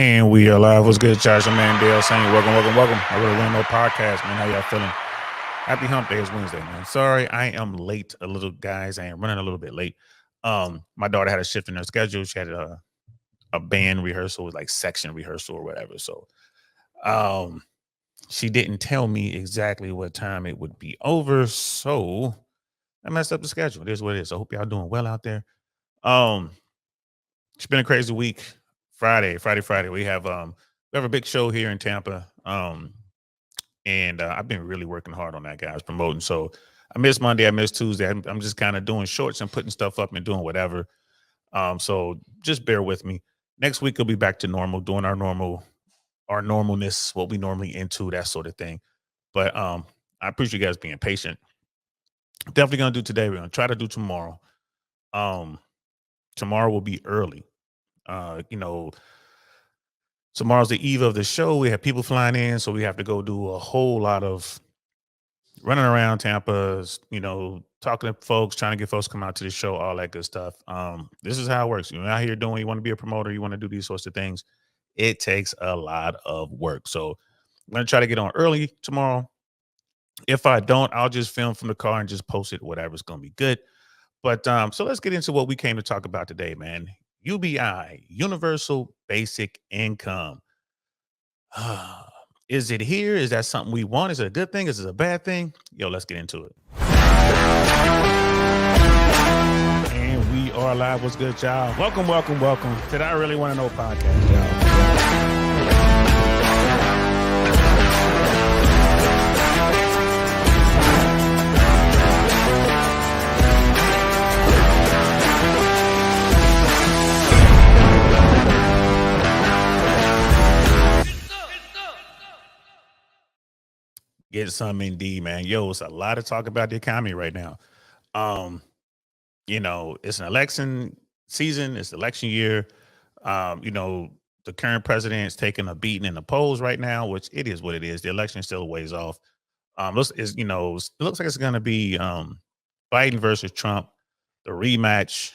And we are live. What's good, Charles? Your man Dale saying welcome. I really want no podcast, man. How y'all feeling? Happy hump day. It's Wednesday, man. Sorry, I am late a little, guys. I am running a little bit late. My daughter had a shift in her schedule. She had a band rehearsal, like section rehearsal or whatever. So um she didn't tell me exactly what time it would be over. So I messed up the schedule. It is what it is. I hope y'all doing well out there. Um, it's been a crazy week. Friday. We have a big show here in Tampa. And I've been really working hard on that, guys, promoting. So I missed Monday, I missed Tuesday. I'm just kind of doing shorts and putting stuff up and doing whatever. So just bear with me. Next week we'll be back to normal, doing our normalness, what we normally into, that sort of thing. But I appreciate you guys being patient. Definitely gonna do today. We're gonna try to do tomorrow. Um, Tomorrow will be early. Uh, you know, Tomorrow's the eve of the show. We have people flying in, so we have to go do a whole lot of running around Tampa, talking to folks, trying to get folks to come out to the show, all that good stuff. This is how it works. You're out here doing, you want to be a promoter, you want to do these sorts of things. It takes a lot of work. So I'm going to try to get on early tomorrow. If I don't, I'll just film from the car and just post it, whatever's going to be good. But so let's get into what we came to talk about today, man. UBI, Universal Basic Income. Is it here? Is that something we want? Is it a good thing? Is it a bad thing? Yo, let's get into it. And we are live. What's good, y'all? Welcome to the I Really Want to Know podcast, y'all. Get some indeed, man. Yo, it's a lot of talk about the economy right now. Um, it's an election season, it's election year. Um, you know, the current president is taking a beating in the polls right now, which it is what it is. The election is still a ways off. It looks like it's gonna be Biden versus Trump, the rematch.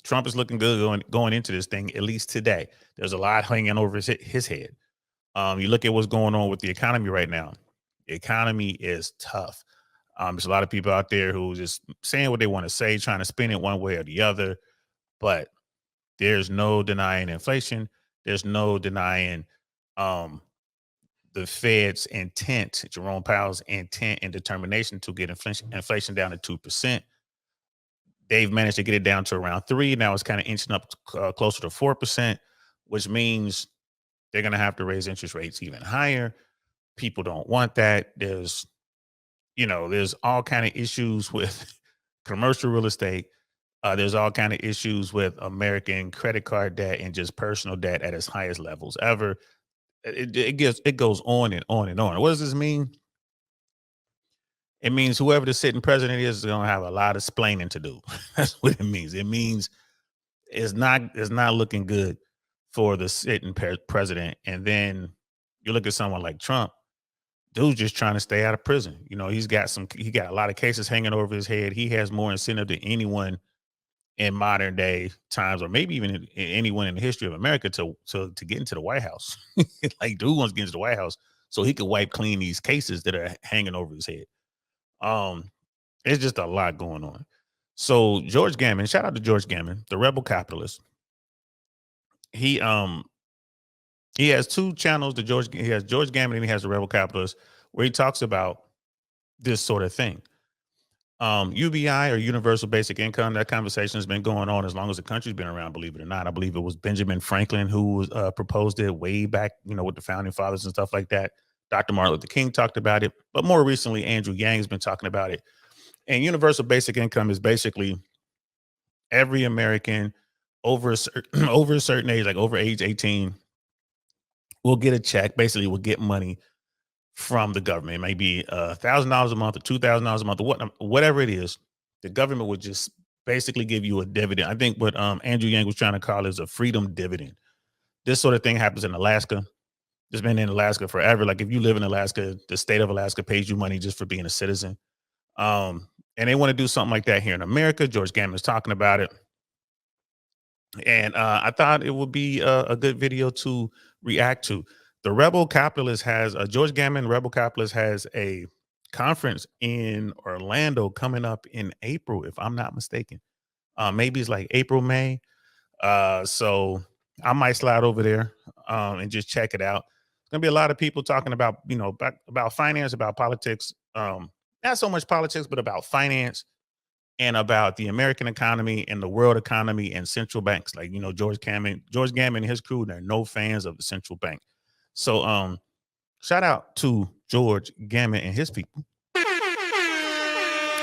Trump is looking good going into this thing, at least today. There's a lot hanging over his head. You look at what's going on with the economy right now. The economy is tough. There's a lot of people out there who just saying what they want to say, trying to spin it one way or the other. But there's no denying inflation. There's no denying um, the Fed's intent, Jerome Powell's intent and determination to get inflation down to 2%. They've managed to get it down to around 3. Now it's kind of inching up closer to 4%, which means they're going to have to raise interest rates even higher. People don't want that. There's all kind of issues with commercial real estate. There's all kind of issues with American credit card debt and just personal debt at its highest levels ever. It goes on and on and on. What does this mean? It means whoever the sitting president is going to have a lot of splaining to do. That's what it means. It means it's not looking good for the sitting president. And then you look at someone like Trump, dude's just trying to stay out of prison. He got a lot of cases hanging over his head. He has more incentive than anyone in modern day times, or maybe even anyone in the history of America to get into the White House. Like, dude wants to get into the White House so he could wipe clean these cases that are hanging over his head. Um, it's just a lot going on. So George Gammon, shout out to George Gammon, the rebel capitalist. He he has two channels. He has George Gammon and he has the Rebel Capitalist, where he talks about this sort of thing. UBI, or Universal Basic Income, that conversation has been going on as long as the country's been around, believe it or not. I believe it was Benjamin Franklin who proposed it way back, with the founding fathers and stuff like that. Dr. Martin Luther King talked about it, but more recently, Andrew Yang has been talking about it. And Universal Basic Income is basically every American over over a certain age, like over age 18, will get a check. Basically, will get money from the government. It may be $1,000 a month or $2,000 a month or whatever it is. The government would just basically give you a dividend. I think what Andrew Yang was trying to call is a freedom dividend. This sort of thing happens in Alaska. It's been in Alaska forever. Like, if you live in Alaska, the state of Alaska pays you money just for being a citizen. And they want to do something like that here in America. George Gammon is talking about it. And I thought it would be a good video to react to. The Rebel Capitalist has George Gammon, Rebel Capitalist has a conference in Orlando coming up in April, if I'm not mistaken. Maybe it's like April, May. So I might slide over there and just check it out. It's gonna be a lot of people talking about, about finance, about politics. Not so much politics, but about finance and about the American economy and the world economy and central banks. Like, George Gammon and his crew, they're no fans of the central bank. So shout out to George Gammon and his people.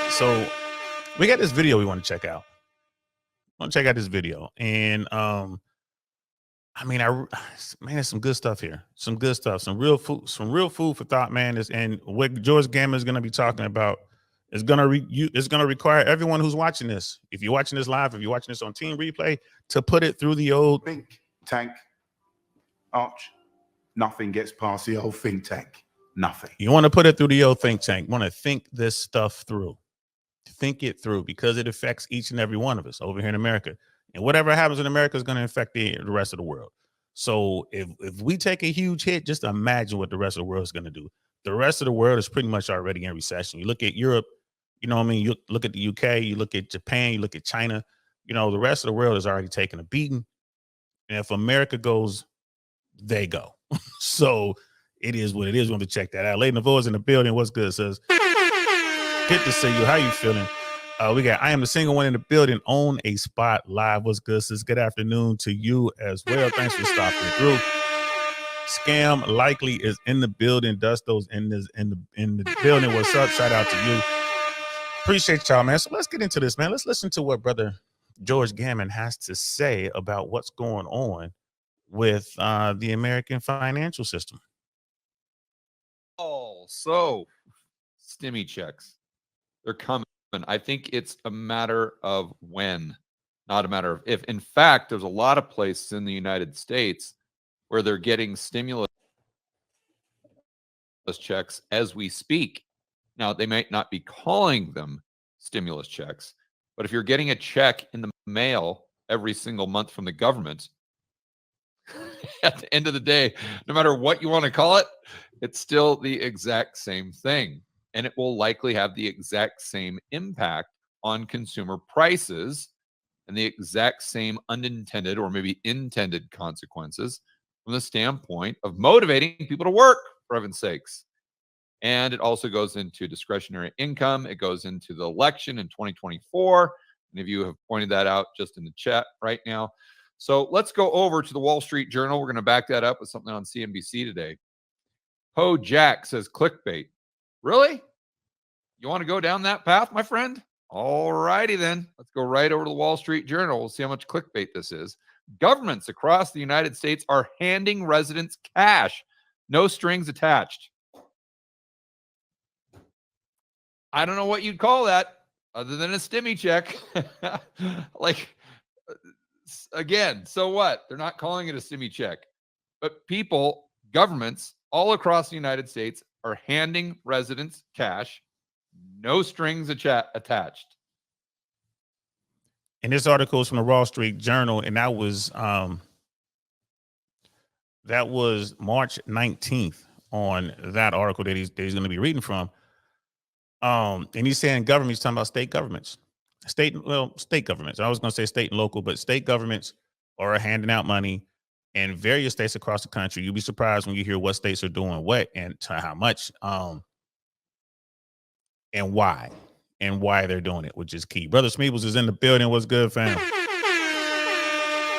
So we got this video we want to check out. Want to check out this video. And I mean, man, there's some good stuff here. Some good stuff. Some real food for thought, man. And what George Gammon is going to be talking about is going to require everyone who's watching this. If you're watching this live, if you're watching this on Team Replay, to put it through the old think tank arch. Nothing gets past the old think tank. Nothing. You want to put it through the old think tank. Want to think this stuff through. Think it through, because it affects each and every one of us over here in America. And whatever happens in America is going to affect the rest of the world. So if we take a huge hit, just imagine what the rest of the world is going to do. The rest of the world is pretty much already in recession. You look at Europe, you know what I mean? You look at the UK, you look at Japan, you look at China, the rest of the world is already taking a beating. And if America goes, they go. So it is what it is. We want to check that out. Lady Navo's in the building. What's good, sis? Good to see you. How you feeling? We got I am the single one in the building. Own a spot live. What's good, sis? Good afternoon to you as well. Thanks for stopping through. Scam likely is in the building. Dusto's in the building. What's up? Shout out to you. Appreciate y'all, man. So let's get into this, man. Let's listen to what brother George Gammon has to say about what's going on with the American financial system. Oh, so stimmy checks. They're coming. I think it's a matter of when, not a matter of if. In fact, there's a lot of places in the United States where they're getting stimulus checks as we speak. Now, they might not be calling them stimulus checks, but if you're getting a check in the mail every single month from the government, at the end of the day, no matter what you want to call it, it's still the exact same thing. And it will likely have the exact same impact on consumer prices and the exact same unintended or maybe intended consequences from the standpoint of motivating people to work, for heaven's sakes. And it also goes into discretionary income. It goes into the election in 2024. Many of you have pointed that out just in the chat right now. So let's go over to the Wall Street Journal. We're going to back that up with something on CNBC today. Poe Jack says clickbait. Really? You want to go down that path, my friend? All righty then. Let's go right over to the Wall Street Journal. We'll see how much clickbait this is. Governments across the United States are handing residents cash, no strings attached. I don't know what you'd call that other than a stimmy check. Like, again, so what? They're not calling it a stimmy check. But people, governments all across the United States are handing residents cash, no strings attached. And this article is from the Wall Street Journal, and that was March 19th on that article that he's going to be reading from. And he's saying governments, talking about state governments. State governments. I was going to say state and local, but state governments are handing out money in various states across the country. You'll be surprised when you hear what states are doing what and to how much, and why they're doing it, which is key. Brother Smeebles is in the building. What's good, fam?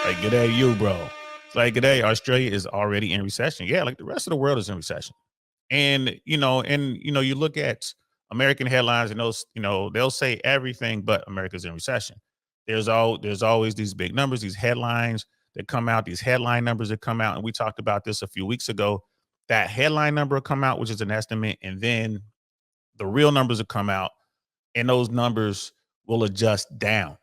Like, good day, you, bro. It's like, good day. Australia is already in recession. Yeah, like the rest of the world is in recession. And you look at American headlines, and those, they'll say everything but America's in recession. There's always these big numbers, these headlines that come out, these headline numbers that come out. And we talked about this a few weeks ago. That headline number will come out, which is an estimate, and then the real numbers will come out, and those numbers will adjust down.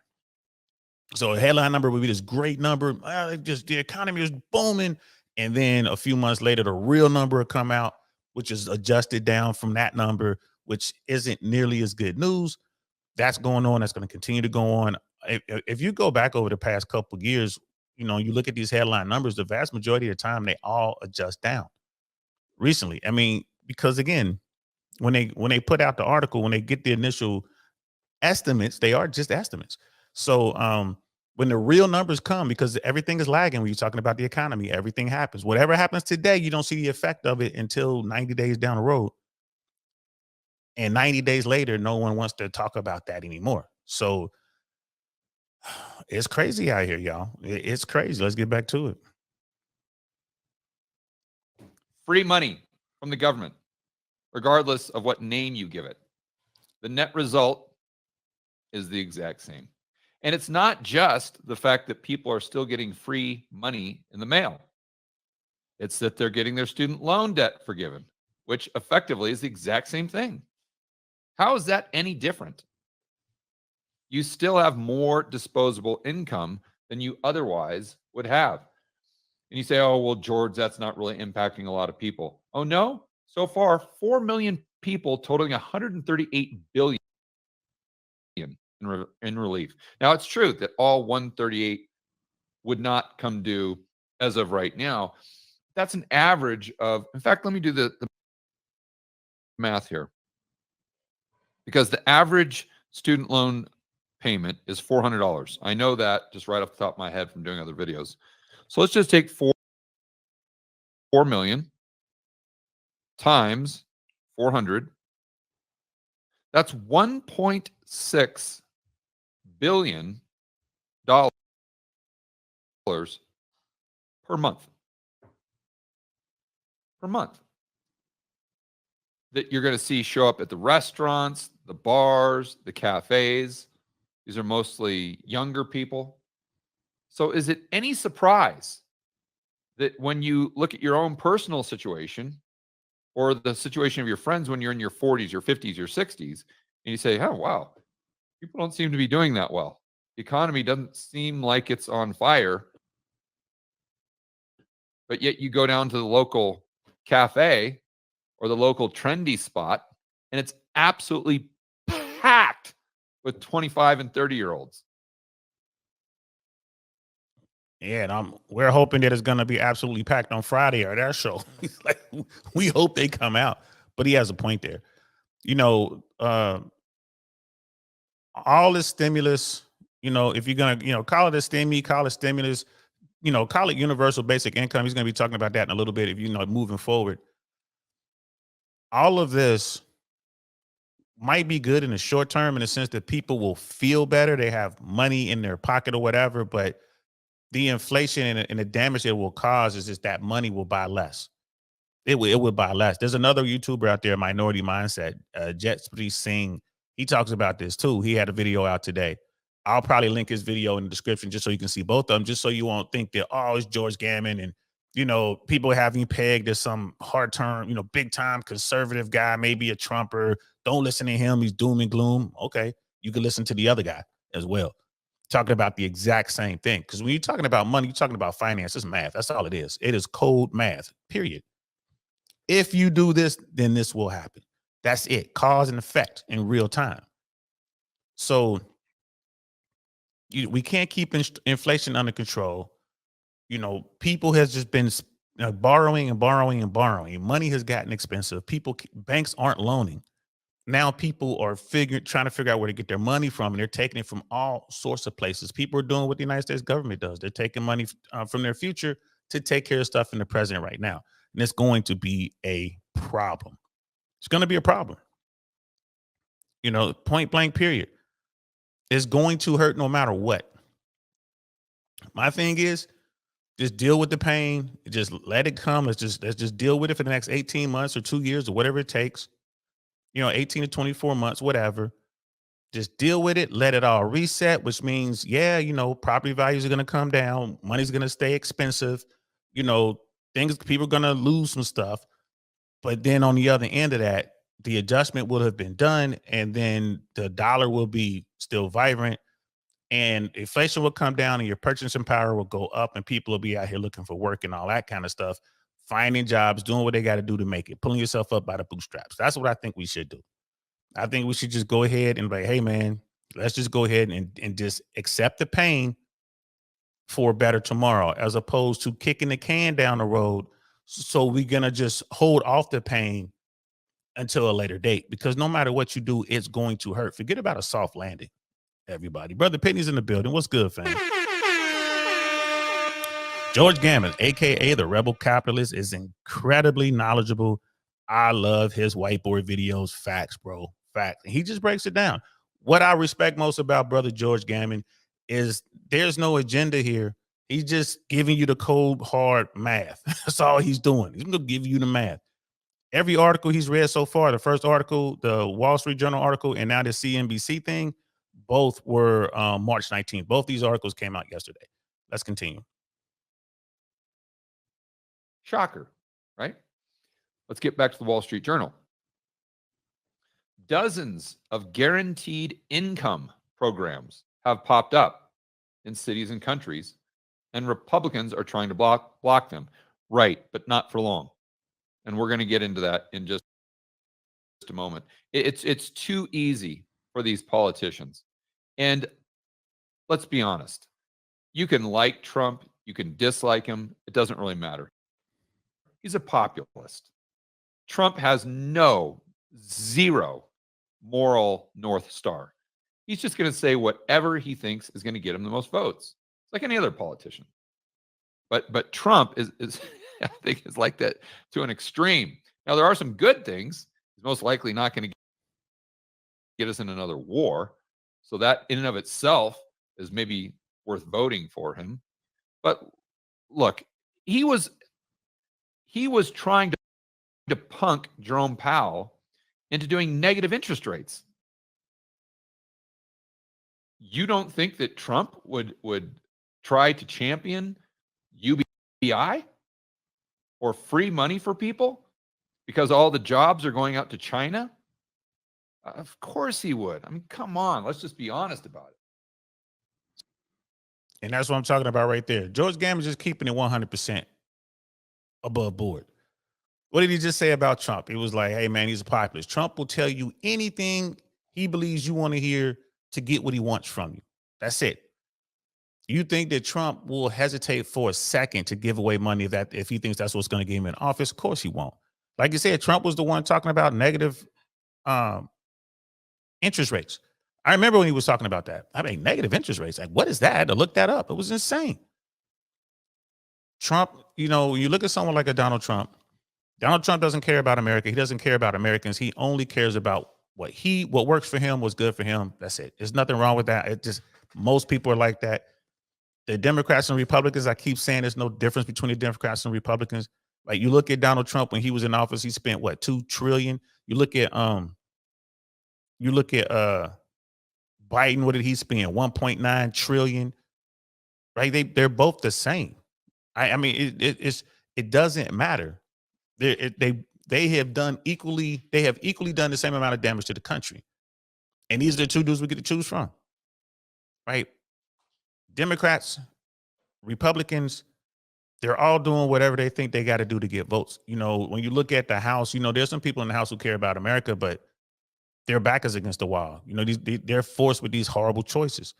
So a headline number would be this great number. The economy is booming. And then a few months later, the real number will come out, which is adjusted down from that number, which isn't nearly as good news. That's going on. That's going to continue to go on. if you go back over the past couple years, you look at these headline numbers, the vast majority of the time they all adjust down recently. I mean, because again, when they put out the article, when they get the initial estimates, they are just estimates. So when the real numbers come, because everything is lagging when you're talking about the economy, everything happens. Whatever happens today, you don't see the effect of it until 90 days down the road. And 90 days later, no one wants to talk about that anymore. So it's crazy out here, y'all. It's crazy. Let's get back to it. Free money from the government, regardless of what name you give it. The net result is the exact same. And it's not just the fact that people are still getting free money in the mail. It's that they're getting their student loan debt forgiven, which effectively is the exact same thing. How is that any different? You still have more disposable income than you otherwise would have. And you say, oh, well, George, that's not really impacting a lot of people. Oh, no? So far, 4 million people totaling 138 billion in relief. Now, it's true that all 138 would not come due as of right now. That's an average of, in fact, let me do the math here. Because the average student loan payment is $400. I know that just right off the top of my head from doing other videos. So let's just take 4 million times 400. That's $1.6 billion per month. Per month. That you're going to see show up at the restaurants, the bars, the cafes. These are mostly younger people. So is it any surprise that when you look at your own personal situation or the situation of your friends when you're in your 40s, your 50s, your 60s, and you say, oh, wow, people don't seem to be doing that well. The economy doesn't seem like it's on fire. But yet you go down to the local cafe or the local trendy spot, and it's absolutely packed with 25 and 30-year-olds. Yeah, and we're hoping that it's going to be absolutely packed on Friday or their show. Like, we hope they come out, but he has a point there. All this stimulus, if you're going to, call it a stimmy, call it stimulus, call it universal basic income. He's going to be talking about that in a little bit. If moving forward, all of this might be good in the short term in the sense that people will feel better. They have money in their pocket or whatever, but the inflation and the damage it will cause is just that money will buy less. It would buy less. There's another YouTuber out there, Minority Mindset, Jetspreet Singh. He talks about this too. He had a video out today. I'll probably link his video in the description just so you can see both of them, just so you won't think that, oh, it's George Gammon and, people having you pegged as some hard term, big time conservative guy, maybe a Trumper. Don't listen to him. He's doom and gloom. Okay. You can listen to the other guy as well. Talking about the exact same thing. Because when you're talking about money, you're talking about finance. It's math. That's all it is. It is cold math, period. If you do this, then this will happen. That's it. Cause and effect in real time. So we can't keep inflation under control. People has just been borrowing and borrowing and borrowing. Money has gotten expensive. Banks aren't loaning. Now people are trying to figure out where to get their money from, and they're taking it from all sorts of places. People are doing what the United States government does. They're taking money from their future to take care of stuff in the present right now. And it's going to be a problem. It's going to be a problem. Point blank, period. It's going to hurt no matter what. My thing is, just deal with the pain. Just let it come. Let's just deal with it for the next 18 months or 2 years or whatever it takes. 18 to 24 months, whatever. Just deal with it. Let it all reset, which means, property values are going to come down. Money's going to stay expensive. People are going to lose some stuff. But then on the other end of that, the adjustment will have been done, and then the dollar will be still vibrant, and inflation will come down, and your purchasing power will go up, and people will be out here looking for work and all that kind of stuff, finding jobs, doing what they got to do to make it, pulling yourself up by the bootstraps. That's what I think we should do. I think we should just go ahead and be like, hey, man, Let's just go ahead and just accept the pain for a better tomorrow, as opposed to kicking the can down the road. So we're gonna just hold off the pain until a later date, because no matter what you do, it's going to hurt. Forget about a soft landing, everybody. Brother Pitney's in the building. What's good, fam? George Gammon, aka the Rebel Capitalist, is incredibly knowledgeable. I love his whiteboard videos. Facts, bro. Facts. And he just breaks it down. What I respect most about brother George Gammon is there's no agenda here. He's just giving you the cold, hard math. That's all he's doing. He's gonna give you the math. Every article he's read so far, the first article, the Wall Street Journal article, and now the CNBC thing, both were March 19th. Both these articles came out yesterday. Let's continue. Shocker, right? Let's get back to the Wall Street Journal. Dozens of guaranteed income programs have popped up in cities and countries, and Republicans are trying to block them. Right, but not for long. And we're going to get into that in just a moment. It's too easy for these politicians. And let's be honest. You can like Trump, you can dislike him. It doesn't really matter. He's a populist. Trump has zero moral North Star. He's just going to say whatever he thinks is going to get him the most votes. It's like any other politician. But Trump is I think is like that to an extreme. Now, there are some good things. He's most likely not going to get us in another war. So that in and of itself is maybe worth voting for him. But look, he was trying to punk Jerome Powell into doing negative interest rates. You don't think that Trump would try to champion UBI or free money for people because all the jobs are going out to China? Of course he would. I mean, come on, let's just be honest about it. And that's what I'm talking about right there. George Gammon's just keeping it 100% above board. What did he just say about Trump? It was like, hey, man, he's a populist. Trump will tell you anything he believes you want to hear to get what he wants from you. That's it. You think that Trump will hesitate for a second to give away money if he thinks that's what's going to get him in office? Of course he won't. Like you said, Trump was the one talking about negative interest rates. I remember when he was talking about that. I mean, negative interest rates. Like, what is that? I had to look that up. It was insane. Trump, you know, when you look at someone like a Donald Trump doesn't care about America. He doesn't care about Americans. He only cares about what works for him, what's good for him. That's it. There's nothing wrong with that. It just, most people are like that. The Democrats and Republicans, I keep saying there's no difference between the Democrats and Republicans. Like, you look at Donald Trump when he was in office, he spent what, $2 trillion. You look at Biden, what did he spend? 1.9 trillion. Right? They're both the same. I mean, it doesn't matter. They have equally done the same amount of damage to the country. And these are the two dudes we get to choose from. Right? Democrats, Republicans, they're all doing whatever they think they got to do to get votes. You know, when you look at the House, you know, there's some people in the House who care about America, but their back is against the wall. You know, they're forced with these horrible choices.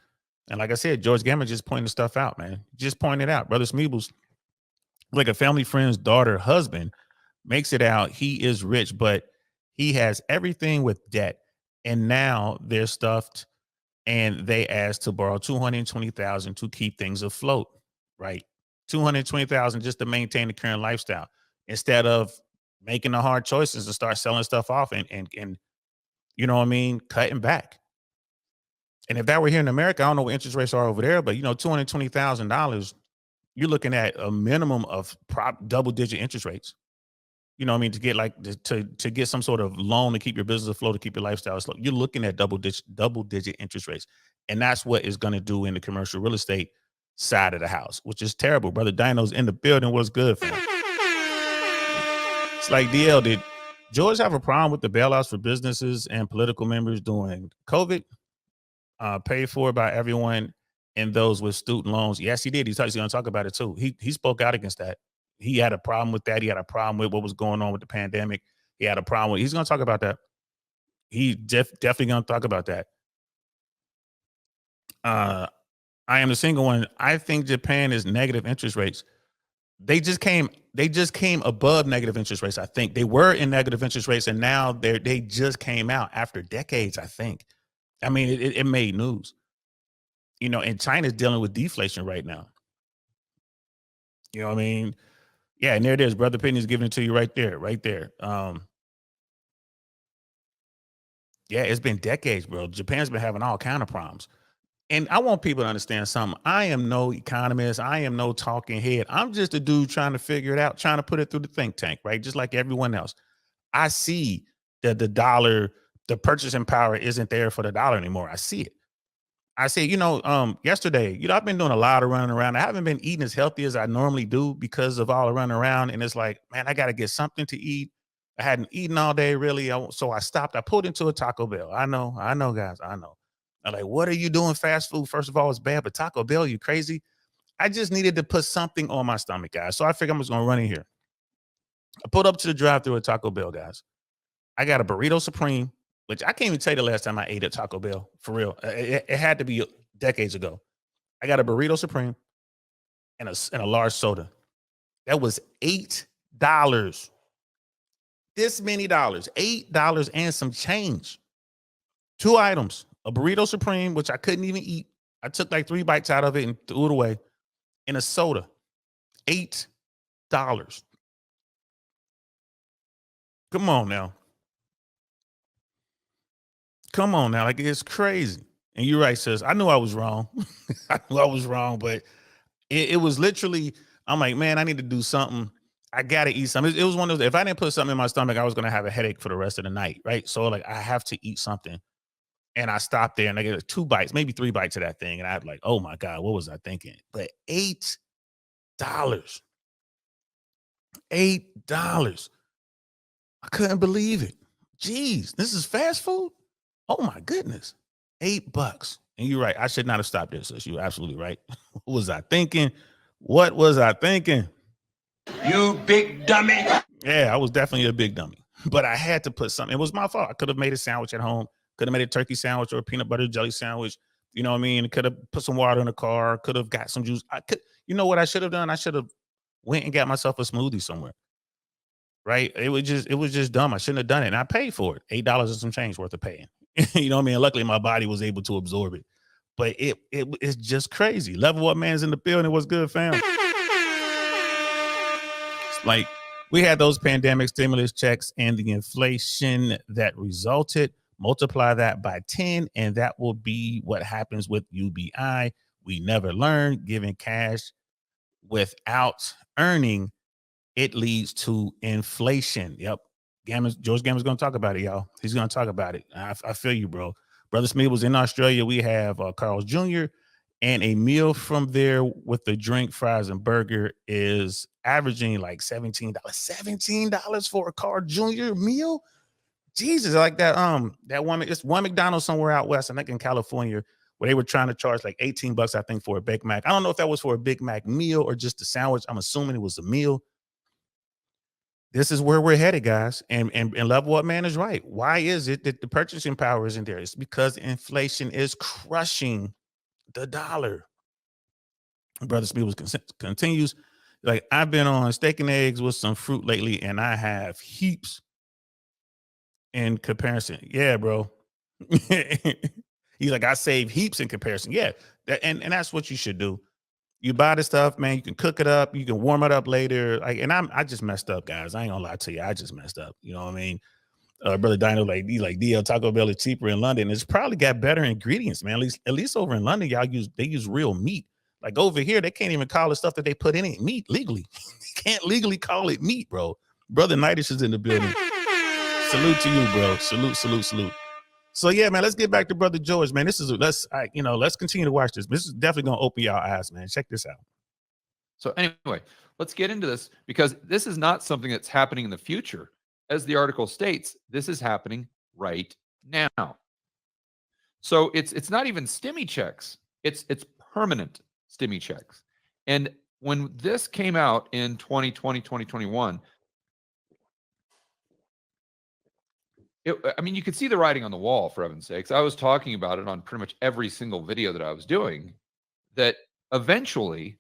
And like I said, George Gammon just pointed stuff out, man. Just pointed out. Brother Smeebles, like a family friend's daughter, husband, makes it out he is rich, but he has everything with debt. And now they're stuffed and they asked to borrow $220,000 to keep things afloat, right? $220,000 just to maintain the current lifestyle, instead of making the hard choices to start selling stuff off and you know what I mean, cutting back. And if that were here in America, I don't know what interest rates are over there, but you know, $220,000, you're looking at a minimum of double-digit interest rates. You know what I mean? To get like to get some sort of loan to keep your business afloat, to keep your lifestyle afloat, you're looking at double-digit interest rates. And that's what it's going to do in the commercial real estate side of the house, which is terrible. Brother Dino's in the building. What's good, fam? It's like, DL, did George have a problem with the bailouts for businesses and political members during COVID? Paid for by everyone and those with student loans? Yes, he did. He's going to talk about it too. He spoke out against that. He had a problem with that. He had a problem with what was going on with the pandemic. He had a problem with, he's going to talk about that. He definitely going to talk about that. I am the single one. I think Japan is negative interest rates. They just came above negative interest rates. I think they were in negative interest rates, and now they just came out after decades. I think. I mean, it made news. You know, and China's dealing with deflation right now. You know what I mean? Yeah, and there it is. Brother Opinion's giving it to you right there, right there. Yeah, it's been decades, bro. Japan's been having all kind of problems. And I want people to understand something. I am no economist. I am no talking head. I'm just a dude trying to figure it out, trying to put it through the think tank, right? Just like everyone else. I see that the dollar, the purchasing power isn't there for the dollar anymore. I see it. I said, yesterday, I've been doing a lot of running around. I haven't been eating as healthy as I normally do because of all the running around. And it's like, man, I got to get something to eat. I hadn't eaten all day, really. So I stopped. I pulled into a Taco Bell. I know, guys. I know. I'm like, what are you doing? Fast food, first of all, it's bad, but Taco Bell, you crazy? I just needed to put something on my stomach, guys. So I figured I'm just going to run in here. I pulled up to the drive-thru at Taco Bell, guys. I got a burrito supreme, which I can't even tell you the last time I ate at Taco Bell, for real. It had to be decades ago. I got a burrito supreme and a large soda. That was $8. This many dollars, $8 and some change. 2 items, a burrito supreme, which I couldn't even eat. I took like 3 bites out of it and threw it away, and a soda. $8. Come on now. Come on now. Like, it's crazy. And you're right, sis. I knew I was wrong. I knew I was wrong, but it was literally, I'm like, man, I need to do something. I got to eat something. It was one of those, if I didn't put something in my stomach, I was going to have a headache for the rest of the night, right? So, like, I have to eat something. And I stopped there and I get 2 bites, maybe 3 bites of that thing. And I was like, oh my God, what was I thinking? But $8. $8. I couldn't believe it. Jeez, this is fast food? Oh my goodness. $8. And you're right. I should not have stopped there, sis. You're absolutely right. What was I thinking? What was I thinking? You big dummy. Yeah, I was definitely a big dummy. But I had to put something. It was my fault. I could have made a sandwich at home. Could have made a turkey sandwich or a peanut butter jelly sandwich. You know what I mean? Could have put some water in the car. Could have got some juice. You know what I should have done? I should have went and got myself a smoothie somewhere. Right? It was just dumb. I shouldn't have done it. And I paid for it. $8 and some change worth of paying. You know what I mean? And luckily my body was able to absorb it. But it's just crazy. Level Up Man's in the building. What's good, fam? It's like, we had those pandemic stimulus checks and the inflation that resulted. Multiply that by 10, and that will be what happens with UBI. We never learn. Giving cash without earning, it leads to inflation. Yep. George Gammon's going to talk about it, y'all. He's going to talk about it. I feel you, bro. Brother Smith was in Australia. We have Carl's Jr., and a meal from there with the drink, fries, and burger is averaging like $17. $17 for a Carl Jr. meal? Jesus, like that one, it's one McDonald's somewhere out west, I think in California, where they were trying to charge like $18, I think, for a Big Mac. I don't know if that was for a Big Mac meal or just a sandwich. I'm assuming it was a meal. This is where we're headed, guys. And Level Up Man is right. Why is it that the purchasing power isn't there? It's because inflation is crushing the dollar. Brother Smith continues, like, I've been on steak and eggs with some fruit lately, and I have heaps in comparison. Yeah, bro. He's like, I save heaps in comparison. Yeah, and that's what you should do. You buy the stuff, man. You can cook it up. You can warm it up later. Like, and I just messed up, guys. I ain't gonna lie to you. I just messed up. You know what I mean? Brother Dino, like DL Taco Bell is cheaper in London. It's probably got better ingredients, man. At least over in London, they use real meat. Like over here, they can't even call the stuff that they put in it meat legally. They can't legally call it meat, bro. Brother Knightish is in the building. Salute to you, bro. Salute. So yeah, man, let's get back to Brother George, man. Let's continue to watch this. This is definitely gonna open y'all eyes, man. Check this out. So anyway, let's get into this, because this is not something that's happening in the future. As the article states, this is happening right now. So it's not even stimmy checks. It's permanent stimmy checks. And when this came out in 2020, 2021, I mean, you could see the writing on the wall, for heaven's sakes. I was talking about it on pretty much every single video that I was doing, that eventually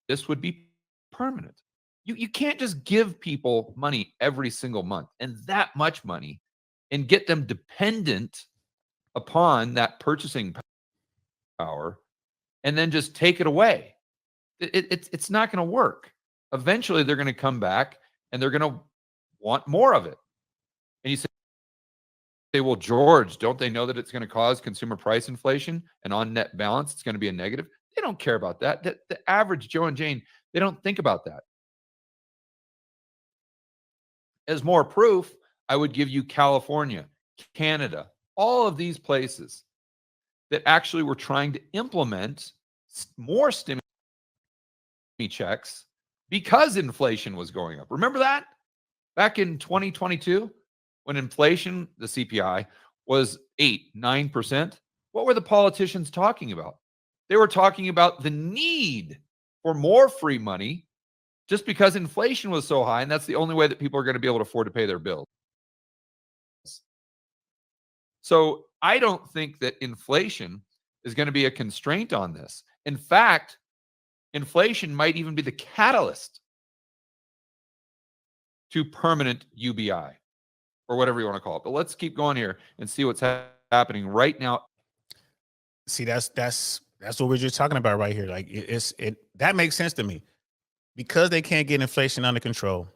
this would be permanent. You can't just give people money every single month and that much money and get them dependent upon that purchasing power and then just take it away. It's not going to work. Eventually, they're going to come back and they're going to want more of it. And you say, well, George, don't they know that it's going to cause consumer price inflation and on net balance, it's going to be a negative? They don't care about that. The average Joe and Jane, they don't think about that. As more proof, I would give you California, Canada, all of these places that actually were trying to implement more stimulus checks because inflation was going up. Remember that? Back in 2022, when inflation, the CPI, was 9%, what were the politicians talking about? They were talking about the need for more free money just because inflation was so high, and that's the only way that people are going to be able to afford to pay their bills. So I don't think that inflation is going to be a constraint on this. In fact, inflation might even be the catalyst to permanent UBI or whatever you want to call it. But let's keep going here and see what's happening right now. See, that's what we're just talking about right here. Like that makes sense to me, because they can't get inflation under control,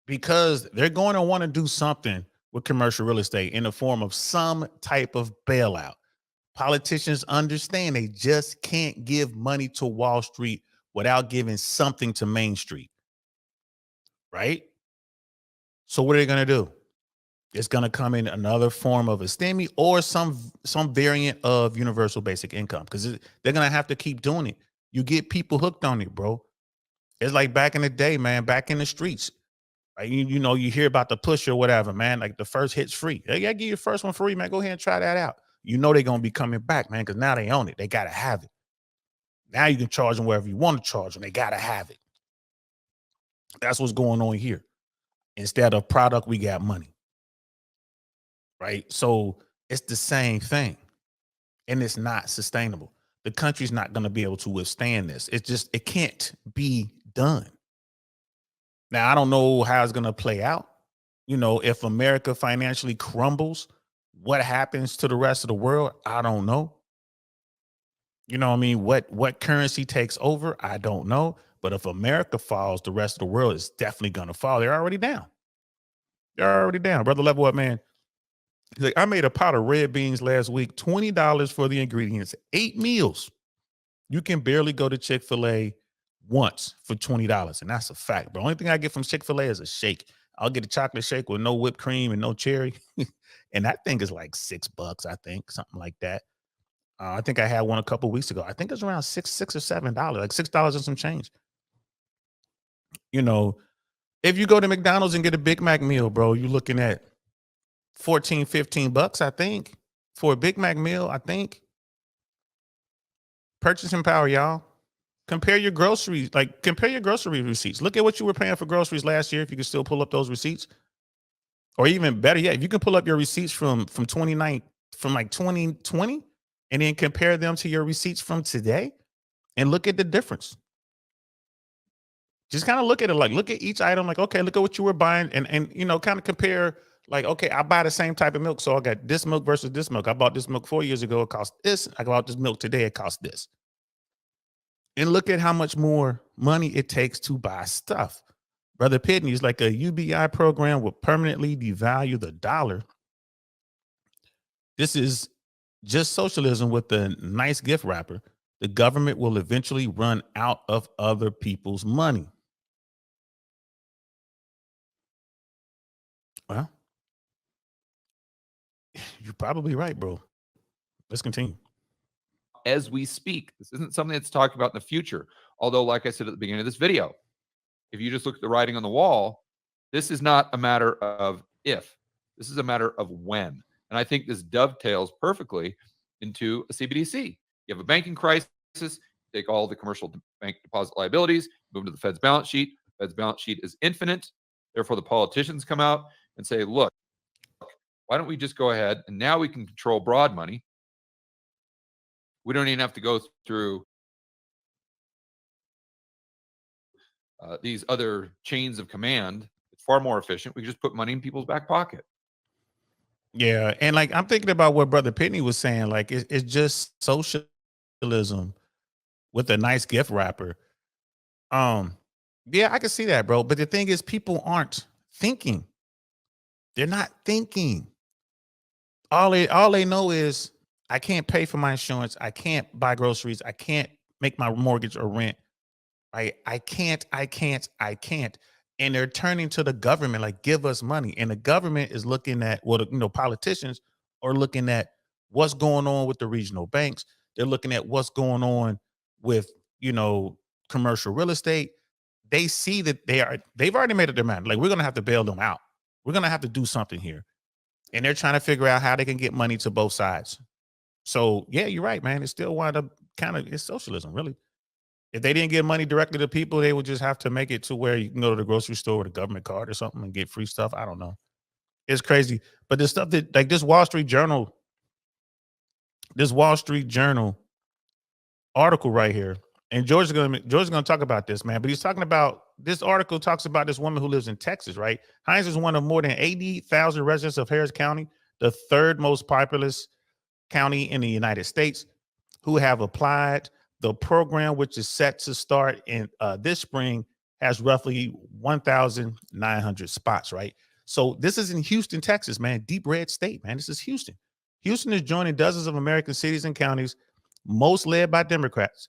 because they're going to want to do something with commercial real estate in the form of some type of bailout. Politicians understand they just can't give money to Wall Street without giving something to Main Street, right? So what are they going to do? It's going to come in another form of a stimmy or some variant of universal basic income, because they're going to have to keep doing it. You get people hooked on it, bro. It's like back in the day, man, back in the streets. Like, you know, you hear about the push or whatever, man. Like the first hit's free. Hey, I give you the first one free, man. Go ahead and try that out. You know they're going to be coming back, man, because now they own it. They got to have it. Now you can charge them wherever you want to charge them. They got to have it. That's what's going on here. Instead of product, we got money. Right? So it's the same thing. And it's not sustainable. The country's not going to be able to withstand this. It can't be done. Now, I don't know how it's going to play out. You know, if America financially crumbles, what happens to the rest of the world? I don't know. You know what I mean? What currency takes over? I don't know. But if America falls, the rest of the world is definitely going to fall. They're already down. They're already down. Brother Level Up, man. He's like, I made a pot of red beans last week, $20 for the ingredients, 8 meals. You can barely go to Chick-fil-A once for $20. And that's a fact. But the only thing I get from Chick-fil-A is a shake. I'll get a chocolate shake with no whipped cream and no cherry. And that thing is like $6, I think, something like that. I think I had one a couple weeks ago. I think it's around $6 or $7, like $6 and some change. You know, if you go to McDonald's and get a Big Mac meal, bro, you're looking at $14, $15, I think, for a Big Mac meal, I think. Purchasing power, y'all. Compare your groceries, compare your grocery receipts. Look at what you were paying for groceries last year, if you can still pull up those receipts. Or even better yet, if you can pull up your receipts from 2020, and then compare them to your receipts from today and look at the difference. Just kind of look at it, like look at each item, like, okay, look at what you were buying, and you know, kind of compare, like, okay, I buy the same type of milk, so I got this milk versus this milk. I bought this milk 4 years ago, it cost this. I bought this milk today, it costs this. And look at how much more money it takes to buy stuff. Brother Pitney is like, a UBI program will permanently devalue the dollar. This is just socialism with a nice gift wrapper. The government will eventually run out of other people's money. Well, you're probably right, bro. Let's continue. As we speak, this isn't something that's talked about in the future. Although, like I said at the beginning of this video, if you just look at the writing on the wall, this is not a matter of if, this is a matter of when. And I think this dovetails perfectly into a CBDC. You have a banking crisis, take all the commercial bank deposit liabilities, move to the Fed's balance sheet. Fed's balance sheet is infinite. Therefore, the politicians come out and say, look, Why don't we just go ahead and now we can control broad money? We don't even have to go through these other chains of command. It's far more efficient. We can just put money in people's back pocket. Yeah, and like I'm thinking about what Brother Pitney was saying. Like it's just socialism with a nice gift wrapper. Yeah, I can see that, bro. But the thing is, people aren't thinking. They're not thinking. All they know is I can't pay for my insurance. I can't buy groceries. I can't make my mortgage or rent. Right? I can't. And they're turning to the government, like, give us money. And the government is looking at politicians are looking at what's going on with the regional banks. They're looking at what's going on with, commercial real estate. They see that they've already made a demand. Like, we're gonna have to bail them out. We're gonna have to do something here. And they're trying to figure out how they can get money to both sides. So yeah, you're right, man. It's still wind up it's socialism, really. If they didn't get money directly to people, they would just have to make it to where you can go to the grocery store with a government card or something and get free stuff. I don't know. It's crazy. But the stuff that, like, this Wall Street Journal article right here, and George's gonna talk about this, man. But he's talking about, this article talks about this woman who lives in Texas, right? Hines is one of more than 80,000 residents of Harris County, the third most populous county in the United States, who have applied. The program, which is set to start in this spring, has roughly 1,900 spots, right? So this is in Houston, Texas, man. Deep red state, man. This is Houston. Houston is joining dozens of American cities and counties, most led by Democrats,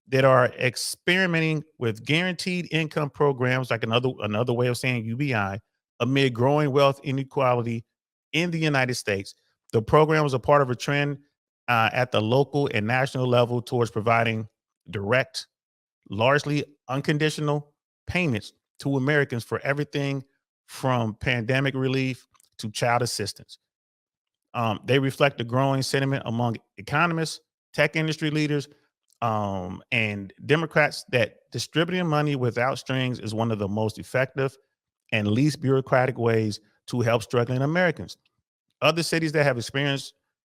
that are experimenting with guaranteed income programs, like another way of saying UBI, amid growing wealth inequality in the United States. The program was a part of a trend at the local and national level towards providing direct, largely unconditional payments to Americans for everything from pandemic relief to child assistance. They reflect the growing sentiment among economists, tech industry leaders, and Democrats that distributing money without strings is one of the most effective and least bureaucratic ways to help struggling Americans. Other cities that have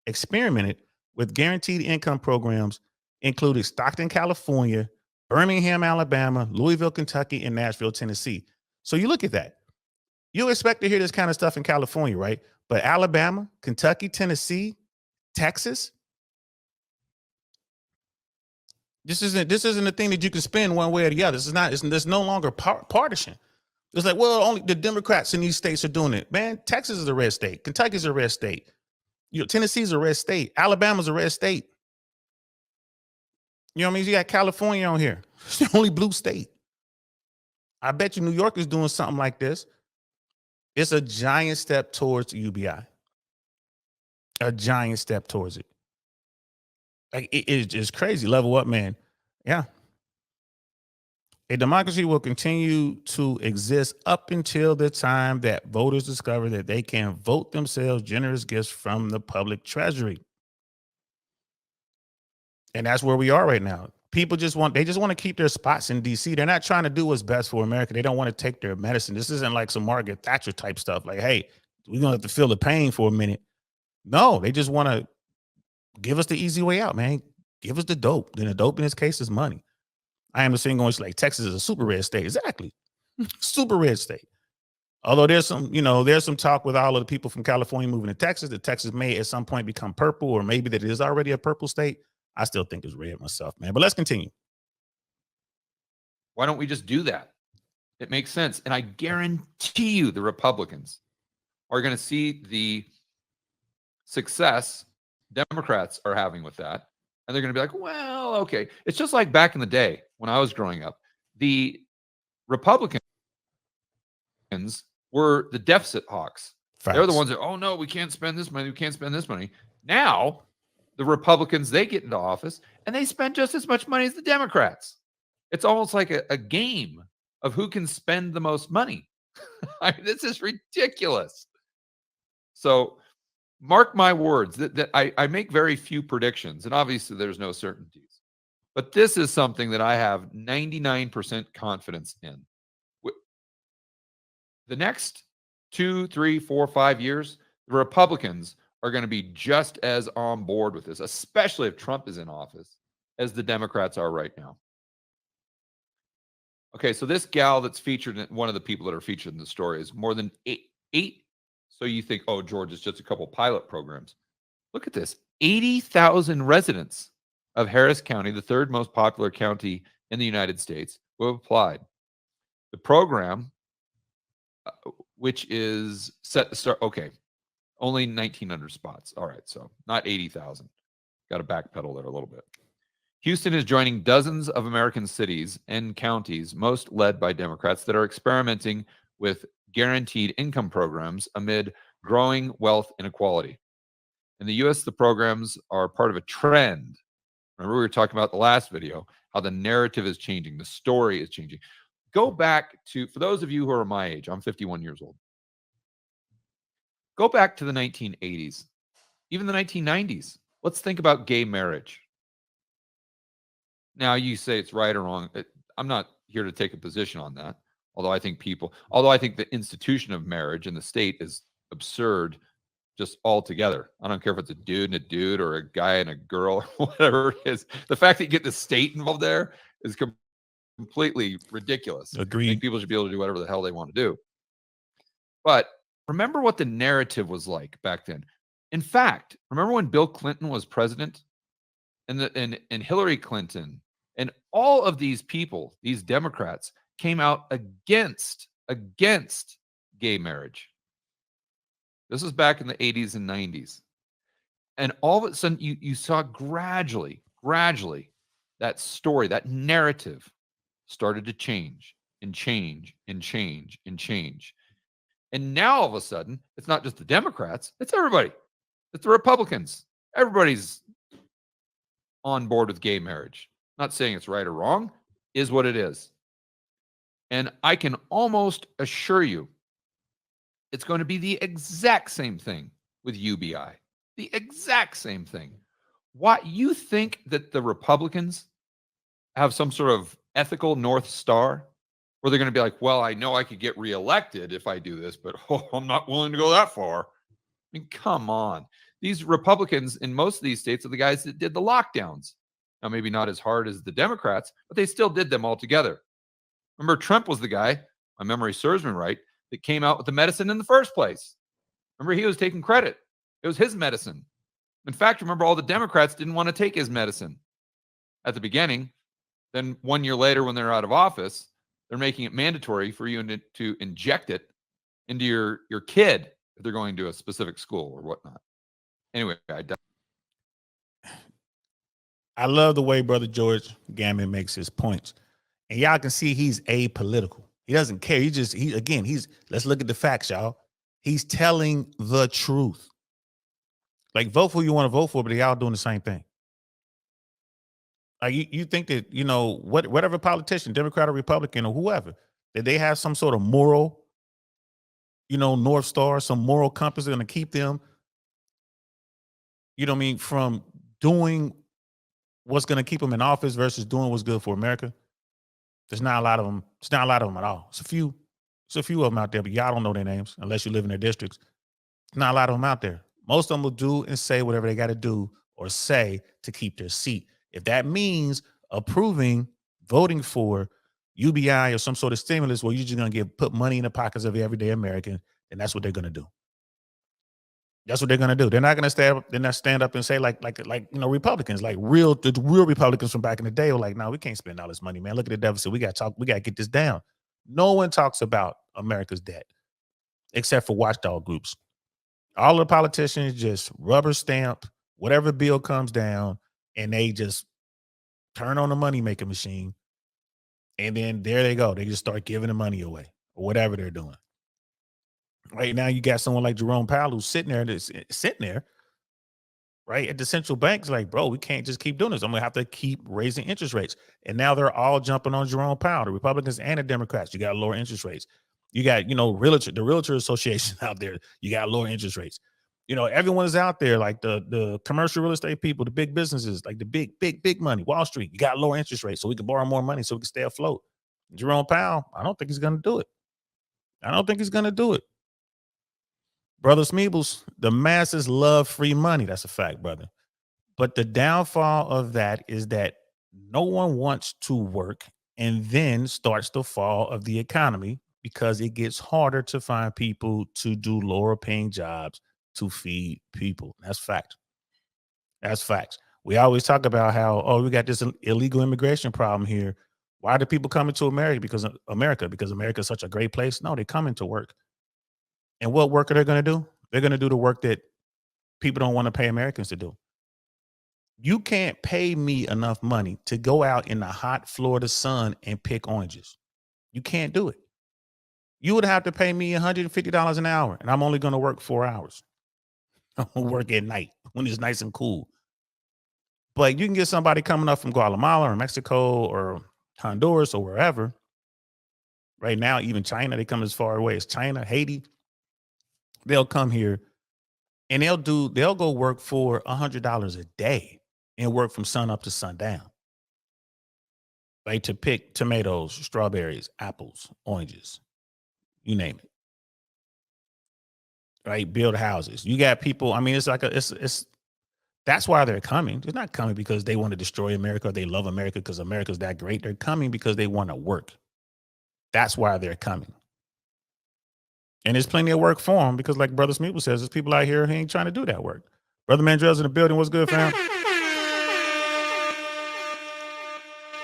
experimented with guaranteed income programs included Stockton, California, Birmingham, Alabama, Louisville, Kentucky, and Nashville, Tennessee. So you look at that. You expect to hear this kind of stuff in California, right? But Alabama, Kentucky, Tennessee, Texas, this isn't a thing that you can spin one way or the other. There's no longer partisan. It's like, well, only the Democrats in these states are doing it. Man, Texas is a red state. Kentucky's a red state. Tennessee's a red state. Alabama's a red state. You know what I mean? You got California on here. It's the only blue state. I bet you New York is doing something like this. It's a giant step towards UBI. A giant step towards it. Like, it's crazy. Level up, man. Yeah. A democracy will continue to exist up until the time that voters discover that they can vote themselves generous gifts from the public treasury. And that's where we are right now. People just want to keep their spots in DC. They're not trying to do what's best for America. They don't want to take their medicine. This isn't like some Margaret Thatcher type stuff. Like, hey, we're going to have to feel the pain for a minute. No, they just want to give us the easy way out, man. Give us the dope. Then the dope in this case is money. I am the thing going, like, Texas is a super red state. Exactly. Super red state. Although there's some talk with all of the people from California moving to Texas, that Texas may at some point become purple, or maybe that it is already a purple state. I still think it's red myself, man. But let's continue. Why don't we just do that? It makes sense. And I guarantee you the Republicans are going to see the success Democrats are having with that. And they're going to be like, well, okay. It's just like back in the day when I was growing up. The Republicans were the deficit hawks. Facts. They're the ones that, oh, no, we can't spend this money. We can't spend this money. Now, the Republicans, they get into office and they spend just as much money as the Democrats. It's almost like a game of who can spend the most money. I mean, this is ridiculous. So mark my words that I make very few predictions, and obviously there's no certainties. But this is something that I have 99% confidence in. The next 2, 3, 4, 5 years, the the Republicans are going to be just as on board with this, especially if Trump is in office, as the Democrats are right now. Okay, so this gal that's featured, one of the people that are featured in the story, is more than eight. So you think, oh, George, it's just a couple pilot programs. Look at this, 80,000 residents of Harris County, the third most popular county in the United States, who have applied. The program, which is set to start, okay, only 1,900 spots. All right, so not 80,000. Got to backpedal there a little bit. Houston is joining dozens of American cities and counties, most led by Democrats, that are experimenting with guaranteed income programs amid growing wealth inequality. In the U.S., the programs are part of a trend. Remember, we were talking about the last video, how the narrative is changing, the story is changing. Go back to, for those of you who are my age, I'm 51 years old. Go back to the 1980s, even the 1990s. Let's think about gay marriage. Now, you say it's right or wrong. I'm not here to take a position on that. Although I think the institution of marriage in the state is absurd just altogether. I don't care if it's a dude and a dude or a guy and a girl or whatever it is. The fact that you get the state involved there is completely ridiculous. Agreed. I think people should be able to do whatever the hell they want to do. But remember what the narrative was like back then. In fact, remember when Bill Clinton was president and Hillary Clinton and all of these people, these Democrats, came out against gay marriage. This was back in the 80s and 90s. And all of a sudden, you saw gradually, that story, that narrative started to change and change and change and change. And now all of a sudden, it's not just the Democrats, it's everybody. It's the Republicans. Everybody's on board with gay marriage. Not saying it's right or wrong, is what it is. And I can almost assure you it's going to be the exact same thing with UBI. The exact same thing. What you think that the Republicans have some sort of ethical North Star where they're going to be like, well, I know I could get reelected if I do this, but I'm not willing to go that far. I mean, come on. These Republicans in most of these states are the guys that did the lockdowns. Now, maybe not as hard as the Democrats, but they still did them all together. Remember, Trump was the guy, my memory serves me right, that came out with the medicine in the first place. Remember, he was taking credit. It was his medicine. In fact, remember, all the Democrats didn't want to take his medicine at the beginning. Then 1 year later, when they're out of office, they're making it mandatory for you to inject it into your kid if they're going to a specific school or whatnot. Anyway, I love the way Brother George Gammon makes his points. And y'all can see he's apolitical. He doesn't care. Let's look at the facts, y'all. He's telling the truth. Like, vote for who you want to vote for, but y'all doing the same thing. Like, you think that, whatever politician, Democrat or Republican or whoever, that they have some sort of moral, North Star, some moral compass going to keep them, from doing what's going to keep them in office versus doing what's good for America. There's not a lot of them. It's not a lot of them at all. It's a few of them out there, but y'all don't know their names unless you live in their districts. There's not a lot of them out there. Most of them will do and say whatever they got to do or say to keep their seat. If that means voting for UBI or some sort of stimulus where you're just going to put money in the pockets of the everyday American, then that's what they're going to do. That's what they're going to do. They're not going to stand up and say like Republicans, like the real Republicans from back in the day were like, no, we can't spend all this money, man. Look at the deficit. We got to get this down. No one talks about America's debt except for watchdog groups. All the politicians just rubber stamp whatever bill comes down and they just turn on the money making machine. And then there they go. They just start giving the money away or whatever they're doing. Right now, you got someone like Jerome Powell who's sitting there, right, at the central banks like, bro, we can't just keep doing this. I'm going to have to keep raising interest rates. And now they're all jumping on Jerome Powell, the Republicans and the Democrats. You got lower interest rates. You got, the Realtor Association out there. You got lower interest rates. Everyone's out there, like the commercial real estate people, the big businesses, like the big money, Wall Street. You got lower interest rates so we can borrow more money so we can stay afloat. Jerome Powell, I don't think he's going to do it. Brother Smeebles, the masses love free money. That's a fact, brother. But the downfall of that is that no one wants to work, and then starts the fall of the economy because it gets harder to find people to do lower paying jobs to feed people. That's fact. That's facts. We always talk about how, oh, we got this illegal immigration problem here. Why do people come into America? Because America is such a great place. No, they come into work. And what work are they going to do? They're going to do the work that people don't want to pay Americans to do. You can't pay me enough money to go out in the hot Florida sun and pick oranges. You can't do it. You would have to pay me $150 an hour, and I'm only going to work 4 hours. I'm going to work at night when it's nice and cool. But you can get somebody coming up from Guatemala or Mexico or Honduras or wherever. Right now, even China, they come as far away as China, Haiti. They'll come here and they'll go work for $100 a day and work from sun up to sundown. Right, to pick tomatoes, strawberries, apples, oranges, you name it. Right, build houses. You got people. I mean, it's like it's. That's why they're coming. They're not coming because they want to destroy America. Or they love America because America's that great. They're coming because they want to work. That's why they're coming. And there's plenty of work for them because, like Brother Smeeple says, there's people out here who ain't trying to do that work. Brother Mandrell's in the building. What's good, fam?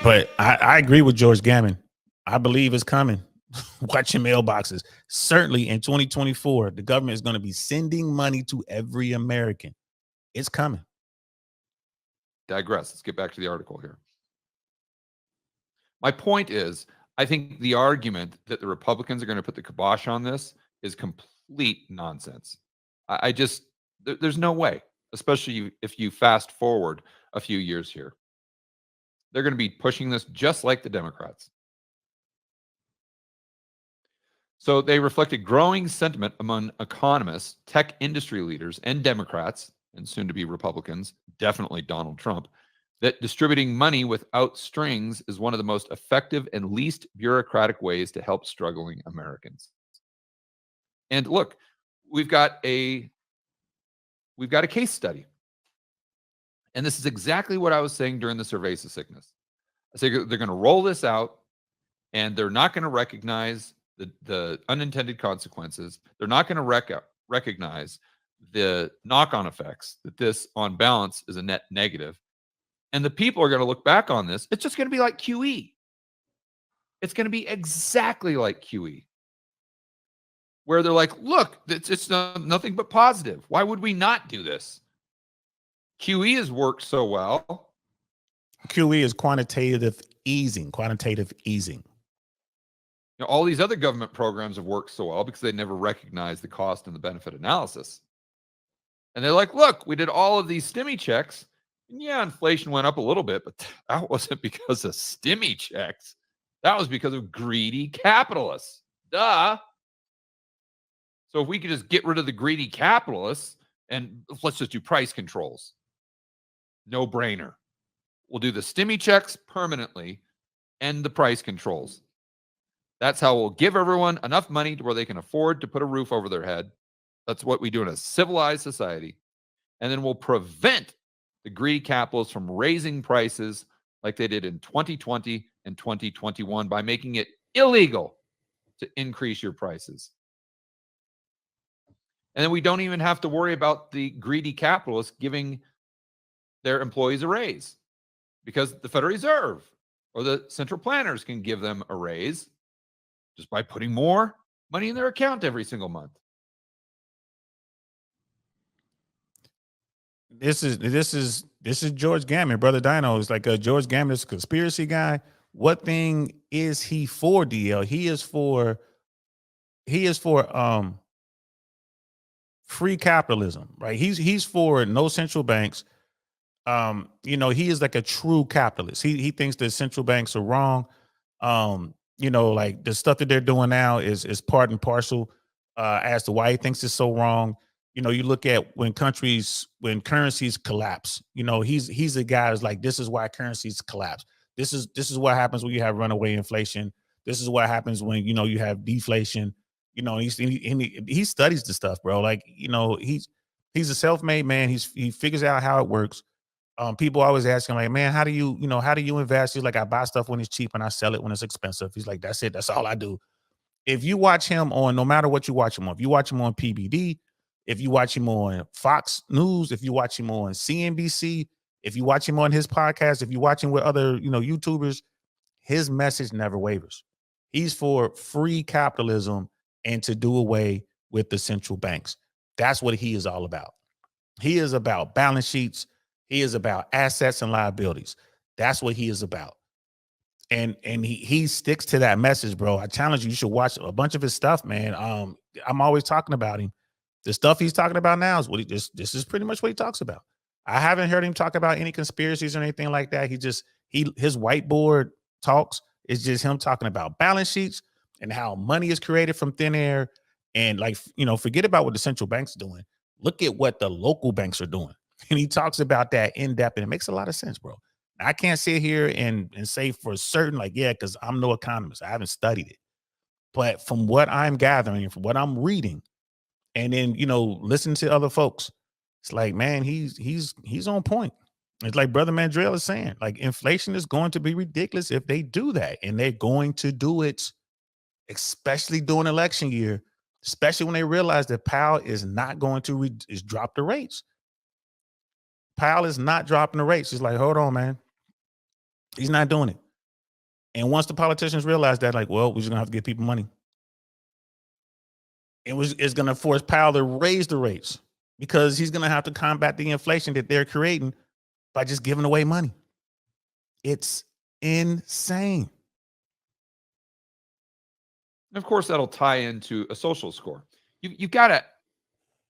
But I agree with George Gammon. I believe it's coming. Watch your mailboxes. Certainly in 2024, the government is going to be sending money to every American. It's coming. Digress. Let's get back to the article here. My point is, I think the argument that the Republicans are going to put the kibosh on this is complete nonsense. I just, there's no way, especially if you fast forward a few years here. They're going to be pushing this just like the Democrats. So they reflect a growing sentiment among economists, tech industry leaders, and Democrats, and soon to be Republicans, definitely Donald Trump, that distributing money without strings is one of the most effective and least bureaucratic ways to help struggling Americans. And look, we've got a case study. And this is exactly what I was saying during the surveys of sickness. I say they're going to roll this out, and they're not going to recognize the unintended consequences. They're not going to recognize the knock-on effects that this, on balance, is a net negative. And the people are going to look back on this. It's just going to be like QE. It's going to be exactly like QE, where they're like, look, it's nothing but positive. Why would we not do this? QE has worked so well. QE is quantitative easing. You know, all these other government programs have worked so well because they never recognized the cost and the benefit analysis. And they're like, look, we did all of these stimmy checks. And yeah, inflation went up a little bit, but that wasn't because of stimmy checks. That was because of greedy capitalists. Duh. So if we could just get rid of the greedy capitalists and let's just do price controls. No brainer. We'll do the stimmy checks permanently and the price controls. That's how we'll give everyone enough money to where they can afford to put a roof over their head. That's what we do in a civilized society. And then we'll prevent the greedy capitalists from raising prices like they did in 2020 and 2021 by making it illegal to increase your prices. And then we don't even have to worry about the greedy capitalists giving their employees a raise because the Federal Reserve or the central planners can give them a raise just by putting more money in their account every single month. This is George Gammon, Brother Dino. Is like George Gammon is a conspiracy guy. What thing is he for, DL? He is for free capitalism, right? He's for no central banks. He is like a true capitalist. He thinks that central banks are wrong. Like the stuff that they're doing now is part and parcel as to why he thinks it's so wrong. You look at when currencies collapse, he's a guy who's like, this is why currencies collapse. This is what happens when you have runaway inflation. This is what happens when, you have deflation. You know, he studies the stuff, bro. Like, you know, he's a self-made man. He figures out how it works. People always ask him, like, man, how do you invest? He's like, I buy stuff when it's cheap and I sell it when it's expensive. He's like, that's it. That's all I do. If you watch him on, no matter what you watch him on, if you watch him on PBD, if you watch him on Fox News, if you watch him on CNBC, if you watch him on his podcast, if you watch him with other, YouTubers, his message never wavers. He's for free capitalism and to do away with the central banks. That's what he is all about. He is about balance sheets. He is about assets and liabilities. That's what he is about. And he sticks to that message, bro. I challenge you. You should watch a bunch of his stuff, man. I'm always talking about him. The stuff he's talking about now is what this is pretty much what he talks about. I haven't heard him talk about any conspiracies or anything like that. His whiteboard talks is just him talking about balance sheets and how money is created from thin air. And forget about what the central bank's doing. Look at what the local banks are doing. And he talks about that in depth, and it makes a lot of sense, bro. I can't sit here and say for certain, because I'm no economist. I haven't studied it. But from what I'm gathering and from what I'm reading, and then, listening to other folks, it's like, man, he's on point. It's like Brother Mandrell is saying, like, inflation is going to be ridiculous if they do that. And they're going to do it, especially during election year, especially when they realize that Powell is not going to drop the rates. Powell is not dropping the rates. He's like, hold on, man. He's not doing it. And once the politicians realize that, like, well, we're just going to have to give people money. It's going to force Powell to raise the rates because he's going to have to combat the inflation that they're creating by just giving away money. It's insane. And of course, that'll tie into a social score. You've got to,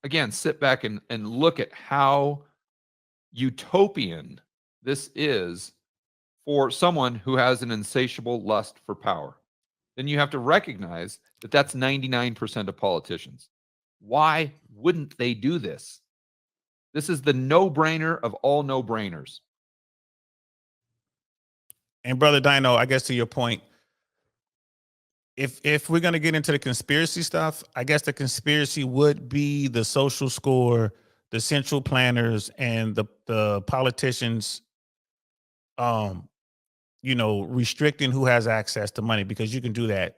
again, sit back and look at how utopian this is for someone who has an insatiable lust for power. Then you have to recognize that that's 99% of politicians. Why wouldn't they do this? This is the no-brainer of all no-brainers. And Brother Dino, I guess to your point, if we're going to get into the conspiracy stuff, I guess the conspiracy would be the social score, the central planners, and the politicians, restricting who has access to money, because you can do that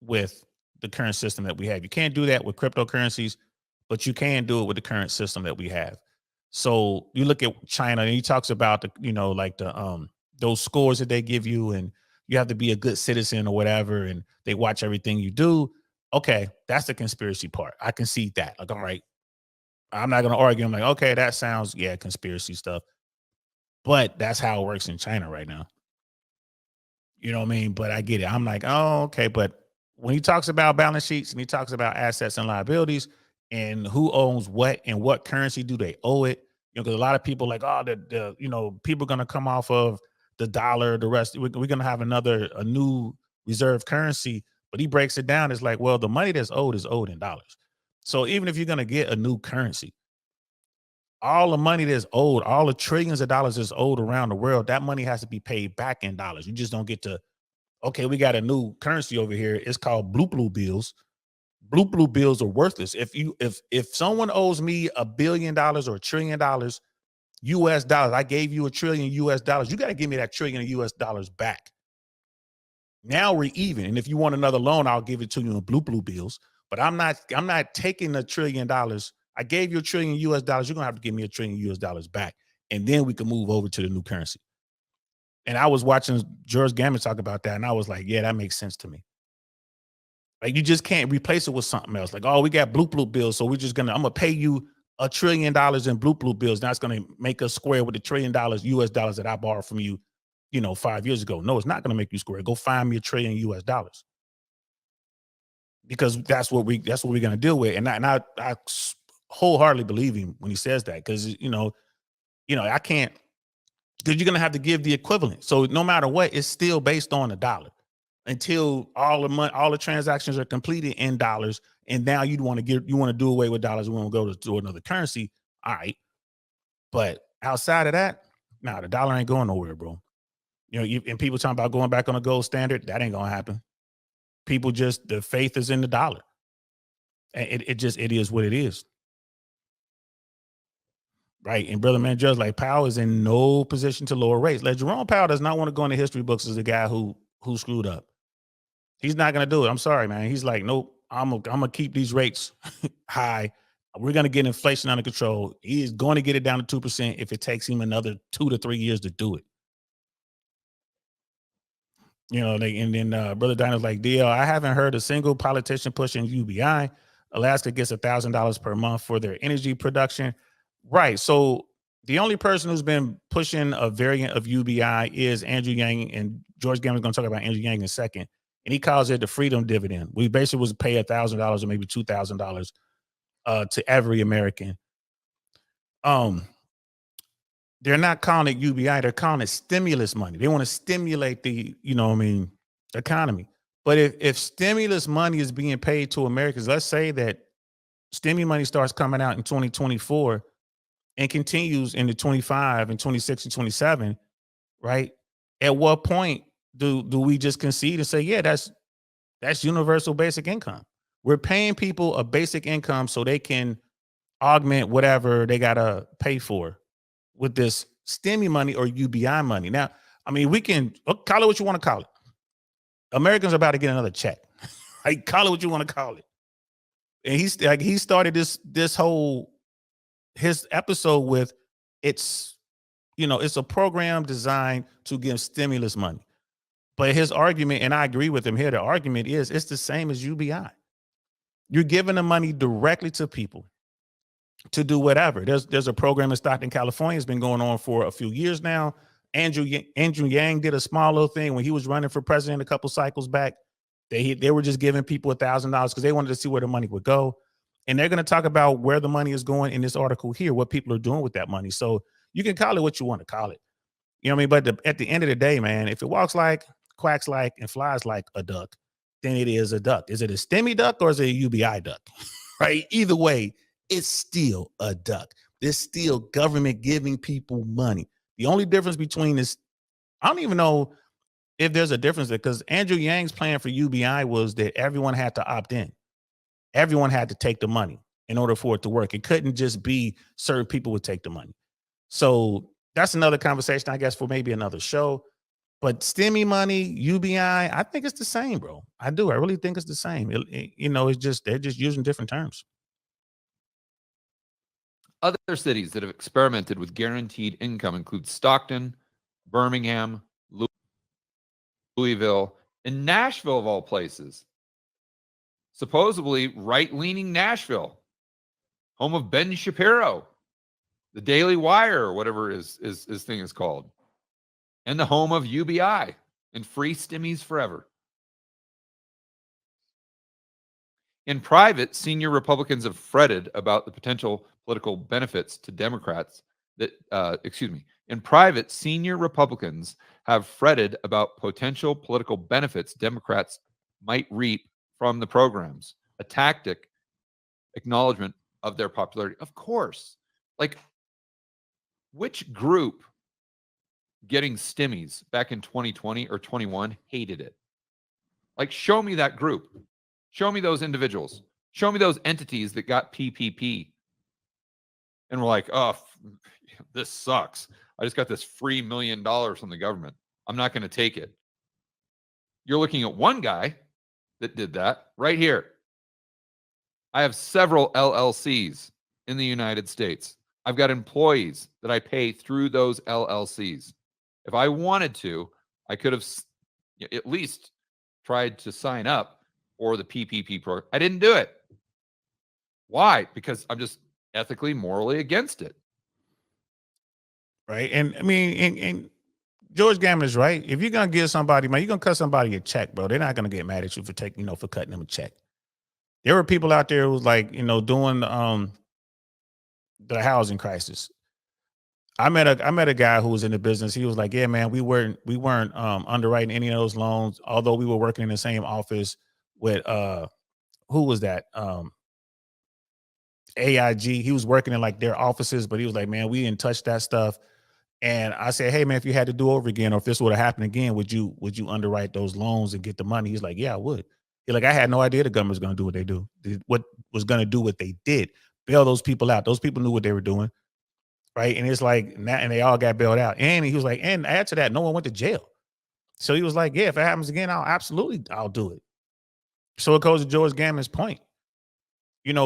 with the current system that we have. You can't do that with cryptocurrencies, but you can do it with the current system that we have. So you look at China, and he talks about those scores that they give you, and you have to be a good citizen or whatever, and they watch everything you do. Okay, that's the conspiracy part. I can see that. Like, all right, I'm not going to argue. I'm like, okay, that sounds, conspiracy stuff. But that's how it works in China right now. You know what I mean? But I get it. I'm like, oh, okay. But when he talks about balance sheets and he talks about assets and liabilities and who owns what and what currency do they owe it, because a lot of people like, oh, people are going to come off of the dollar, the rest. We're going to have a new reserve currency. But he breaks it down. It's like, well, the money that's owed is owed in dollars. So even if you're going to get a new currency, all the money that's owed, all the trillions of dollars that's owed around the world, that money has to be paid back in dollars. You just don't get to, okay, we got a new currency over here. It's called blue bills. Blue bills are worthless. If someone owes me $1 billion or $1 trillion US dollars, I gave you $1 trillion US dollars, you got to give me that $1 trillion US dollars back. Now we're even. And if you want another loan, I'll give it to you in blue bills. But I'm not taking $1 trillion. I gave you $1 trillion US dollars. You're gonna have to give me $1 trillion US dollars back, and then we can move over to the new currency. And I was watching George Gammon talk about that, and I was like, yeah, that makes sense to me. Like, you just can't replace it with something else. Like, oh, we got blue bills, so I'm gonna pay you $1 trillion in blue bills. That's gonna make us square with the $1 trillion US dollars that I borrowed from you, 5 years ago. No, it's not gonna make you square. Go find me $1 trillion US dollars. Because that's what we're gonna deal with. And I wholeheartedly believe him when he says that, because I can't, because you're gonna have to give the equivalent. So no matter what, it's still based on a dollar until all the transactions are completed in dollars. And now you want to do away with dollars. We want to go to another currency. All right, but outside of that, the dollar ain't going nowhere, bro. And people talking about going back on a gold standard, that ain't gonna happen. People the faith is in the dollar. And it is what it is. Right. And brother man, Judge, like Powell is in no position to lower rates. Like Jerome Powell does not want to go in the history books as the guy who screwed up. He's not going to do it. I'm sorry, man. He's like, nope, I'm gonna keep these rates high. We're going to get inflation under control. He is going to get it down to 2% if it takes him another 2 to 3 years to do it. You know, and then Brother Dinah's like, DL, I haven't heard a single politician pushing UBI. Alaska gets $1,000 per month for their energy production. Right. So the only person who's been pushing a variant of UBI is Andrew Yang, and George Gammon is going to talk about Andrew Yang in a second. And he calls it the freedom dividend. We basically was pay $1,000 or maybe $2,000 to every American. They're not calling it UBI. They're calling it stimulus money. They want to stimulate the, economy. But if stimulus money is being paid to Americans, let's say that stimulus money starts coming out in 2024 and continues into 25 and 26 and 27, right? At what point do we just concede and say, yeah, that's universal basic income? We're paying people a basic income so they can augment whatever they got to pay for with this stimmy money or UBI money. Now, I mean, we can call it what you want to call it. Americans are about to get another check. Right? Call it what you want to call it. And he started this whole his episode with it's a program designed to give stimulus money. But his argument, and I agree with him here, the argument is it's the same as UBI. You're giving the money directly to people to do whatever. There's a program in Stockton, California. It's been going on for a few years now. Andrew Yang did a small little thing when he was running for president a couple cycles back. They were just giving people $1,000 because they wanted to see where the money would go. And they're going to talk about where the money is going in this article here, what people are doing with that money. So you can call it what you want to call it. You know what I mean? But at the end of the day, man, if it walks like, quacks like, and flies like a duck, then it is a duck. Is it a STEMI duck or is it a UBI duck? Right? Either way, it's still a duck. There's still government giving people money. The only difference between this, I don't even know if there's a difference there, because Andrew Yang's plan for UBI was that everyone had to opt in. Everyone had to take the money in order for it to work. It couldn't just be certain people would take the money. So that's another conversation, I guess, for maybe another show. But STEMI money, UBI, I think it's the same, bro. I do. I really think it's the same. It's just they're just using different terms. Other cities that have experimented with guaranteed income include Stockton, Birmingham, Louisville, and Nashville, of all places. Supposedly right-leaning Nashville, home of Ben Shapiro, the Daily Wire, or whatever his thing is called, and the home of UBI and free stimmies forever. In private, senior Republicans have fretted about the potential political benefits to Democrats in private, senior Republicans have fretted about potential political benefits Democrats might reap from the programs, a tactic acknowledgement of their popularity. Of course, like which group getting stimmies back in 2020 or 21 hated it? Like, show me that group. Show me those individuals. Show me those entities that got PPP. And we're like, oh, this sucks. I just got this free $1 million from the government. I'm not going to take it. You're looking at one guy that did that right here. I have several LLCs in the United States. I've got employees that I pay through those LLCs. If I wanted to, I could have at least tried to sign up for the PPP program. I didn't do it. Why? Because I'm just ethically, morally against it. Right. And I mean, and George Gammon is right. If you're going to give somebody, man, you're going to cut somebody a check, bro. They're not going to get mad at you for taking, for cutting them a check. There were people out there who was like, doing the housing crisis. I met a guy who was in the business. He was like, yeah, man, we weren't underwriting any of those loans, although we were working in the same office with who was that? AIG. He was working in like their offices, but he was like, man, we didn't touch that stuff. And I said, hey man, if you had to do over again, or if this would have happened again, would you underwrite those loans and get the money? He's like, yeah, I would. He's like, I had no idea the government was going to do what they do. What was going to do what they did, bail those people out. Those people knew what they were doing, right? And it's like, and they all got bailed out. And he was like, and add to that, no one went to jail. So he was like, yeah, if it happens again, I'll do it. So it goes to George Gammon's point.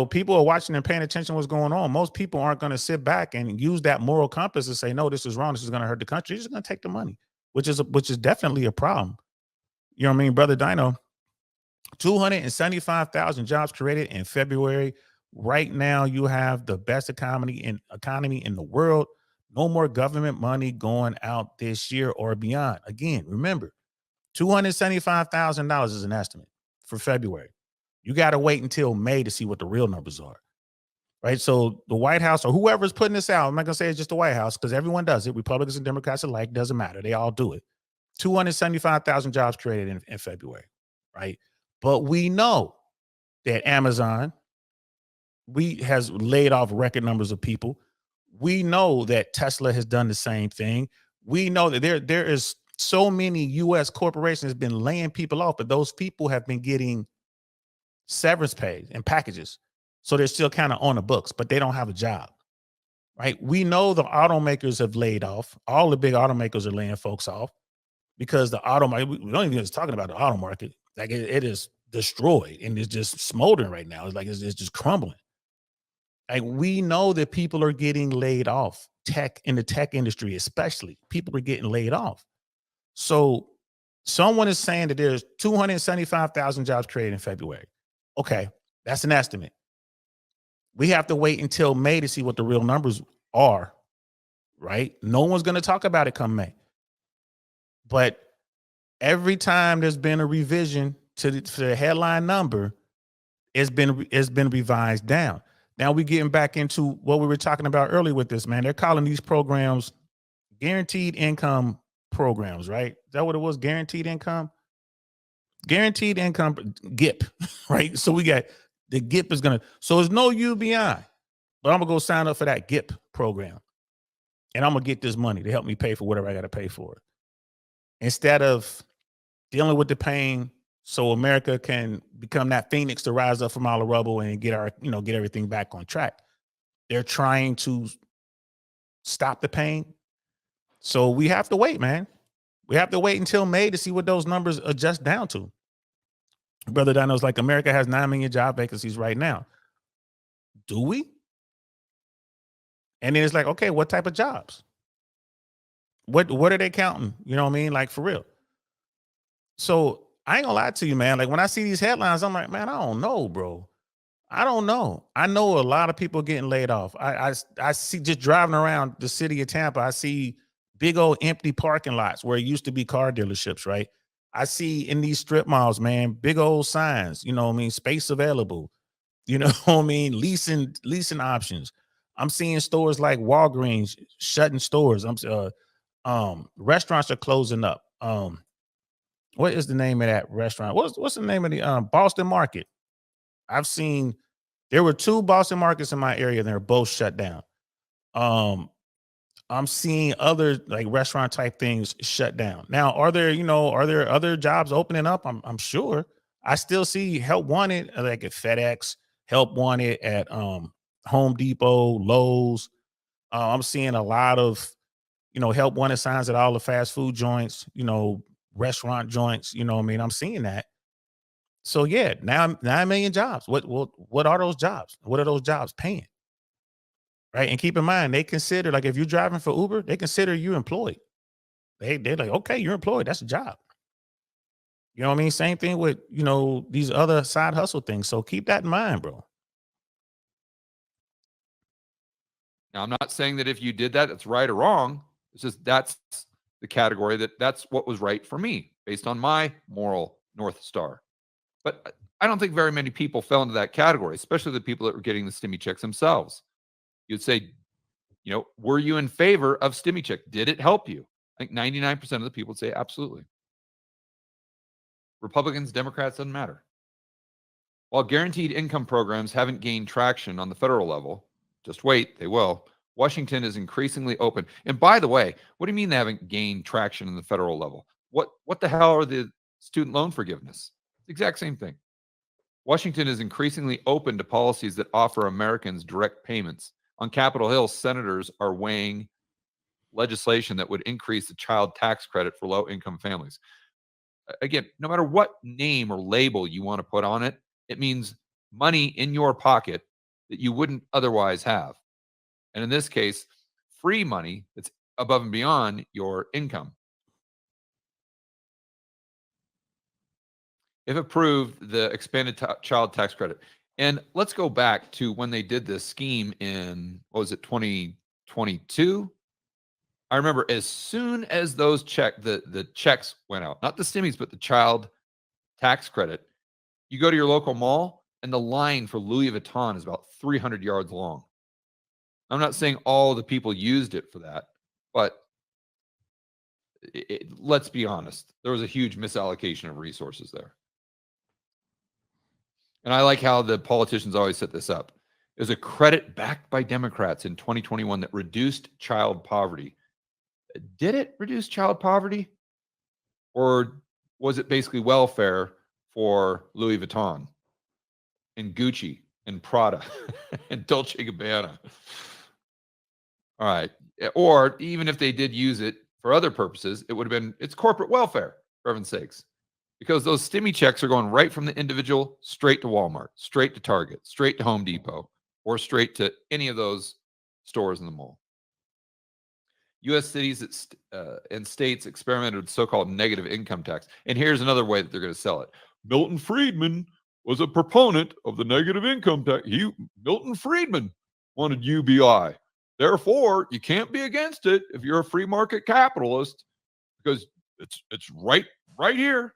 People are watching and paying attention to what's going on. Most people aren't going to sit back and use that moral compass and say, no, this is wrong. This is going to hurt the country. They're just going to take the money, which is definitely a problem. You know what I mean, Brother Dino? 275,000 jobs created in February. Right now, you have the best economy in the world. No more government money going out this year or beyond. Again, remember, $275,000 is an estimate for February. You got to wait until May to see what the real numbers are, right? So the White House or whoever's putting this out, I'm not going to say it's just the White House because everyone does it. Republicans and Democrats alike, doesn't matter. They all do it. 275,000 jobs created in February, right? But we know that Amazon has laid off record numbers of people. We know that Tesla has done the same thing. We know that there is so many U.S. corporations have been laying people off, but those people have been getting severance pay and packages. So they're still kind of on the books, but they don't have a job, right? We know the automakers have laid off. All the big automakers are laying folks off because the auto market, we don't even just talking about the auto market. Like it is destroyed and it's just smoldering right now. It's like it's just crumbling. Like we know that people are getting laid off. In the tech industry, especially, people are getting laid off. So someone is saying that there's 275,000 jobs created in February. Okay, that's an estimate. We have to wait until May to see what the real numbers are, right? No one's going to talk about it come May. But every time there's been a revision to the headline number, it's been revised down. Now we're getting back into what we were talking about earlier with this, man. They're calling these programs guaranteed income programs, right? Is that what it was? Guaranteed income, GIP, right? So we got the GIP is going to, so there's no UBI, but I'm going to go sign up for that GIP program. And I'm going to get this money to help me pay for whatever I got to pay for it. Instead of dealing with the pain so America can become that phoenix to rise up from all the rubble and get everything back on track. They're trying to stop the pain. So we have to wait, man. We have to wait until May to see what those numbers adjust down to. Brother Dino's like, America has 9 million job vacancies right now. Do we? And then it's like, okay, what type of jobs? What are they counting? You know what I mean? Like for real. So I ain't gonna lie to you, man. Like when I see these headlines, I'm like, man, I don't know, bro. I don't know. I know a lot of people getting laid off. I see just driving around the city of Tampa, I see big old empty parking lots where it used to be car dealerships, right? I see in these strip malls, man, big old signs, you know what I mean? Space available, you know what I mean? Leasing options. I'm seeing stores like Walgreens shutting stores. Restaurants are closing up. What is the name of that restaurant? What's the name of the Boston Market? I've seen there were 2 Boston markets in my area, and they're both shut down. I'm seeing other like restaurant type things shut down. Now, are there other jobs opening up? I'm sure. I still see help wanted like at FedEx, help wanted at Home Depot, Lowe's. I'm seeing a lot of help wanted signs at all the fast food joints, restaurant joints, you know what I mean? I'm seeing that. So yeah, now 9 million jobs. What are those jobs? What are those jobs paying? Right. And keep in mind, they consider like if you're driving for Uber, they consider you employed. They're like, okay, you're employed. That's a job. You know what I mean? Same thing with, these other side hustle things. So keep that in mind, bro. Now, I'm not saying that if you did that, it's right or wrong. It's just that's the category that's what was right for me based on my moral North Star. But I don't think very many people fell into that category, especially the people that were getting the stimmy checks themselves. You'd say, were you in favor of stimmy check? Did it help you? I think 99% of the people would say absolutely. Republicans, Democrats, doesn't matter. While guaranteed income programs haven't gained traction on the federal level, just wait, they will. Washington is increasingly open. And by the way, what do you mean they haven't gained traction on the federal level? What the hell are the student loan forgiveness? It's the exact same thing. Washington is increasingly open to policies that offer Americans direct payments. On Capitol Hill, senators are weighing legislation that would increase the child tax credit for low-income families. Again, no matter what name or label you want to put on it, it means money in your pocket that you wouldn't otherwise have. And in this case, free money that's above and beyond your income. If approved, the expanded child tax credit. And let's go back to when they did this scheme in, what was it, 2022? I remember as soon as those the checks went out, not the stimmies, but the child tax credit, you go to your local mall and the line for Louis Vuitton is about 300 yards long. I'm not saying all the people used it for that, but let's be honest. There was a huge misallocation of resources there. And I like how the politicians always set this up. It was a credit backed by Democrats in 2021 that reduced child poverty. Did it reduce child poverty? Or was it basically welfare for Louis Vuitton and Gucci and Prada and Dolce & Gabbana? All right. Or even if they did use it for other purposes, it would have been, it's corporate welfare, for heaven's sakes. Because those stimmy checks are going right from the individual straight to Walmart, straight to Target, straight to Home Depot, or straight to any of those stores in the mall. U.S. cities and states experimented with so-called negative income tax. And here's another way that they're going to sell it. Milton Friedman was a proponent of the negative income tax. Milton Friedman wanted UBI. Therefore, you can't be against it if you're a free market capitalist, because it's right here.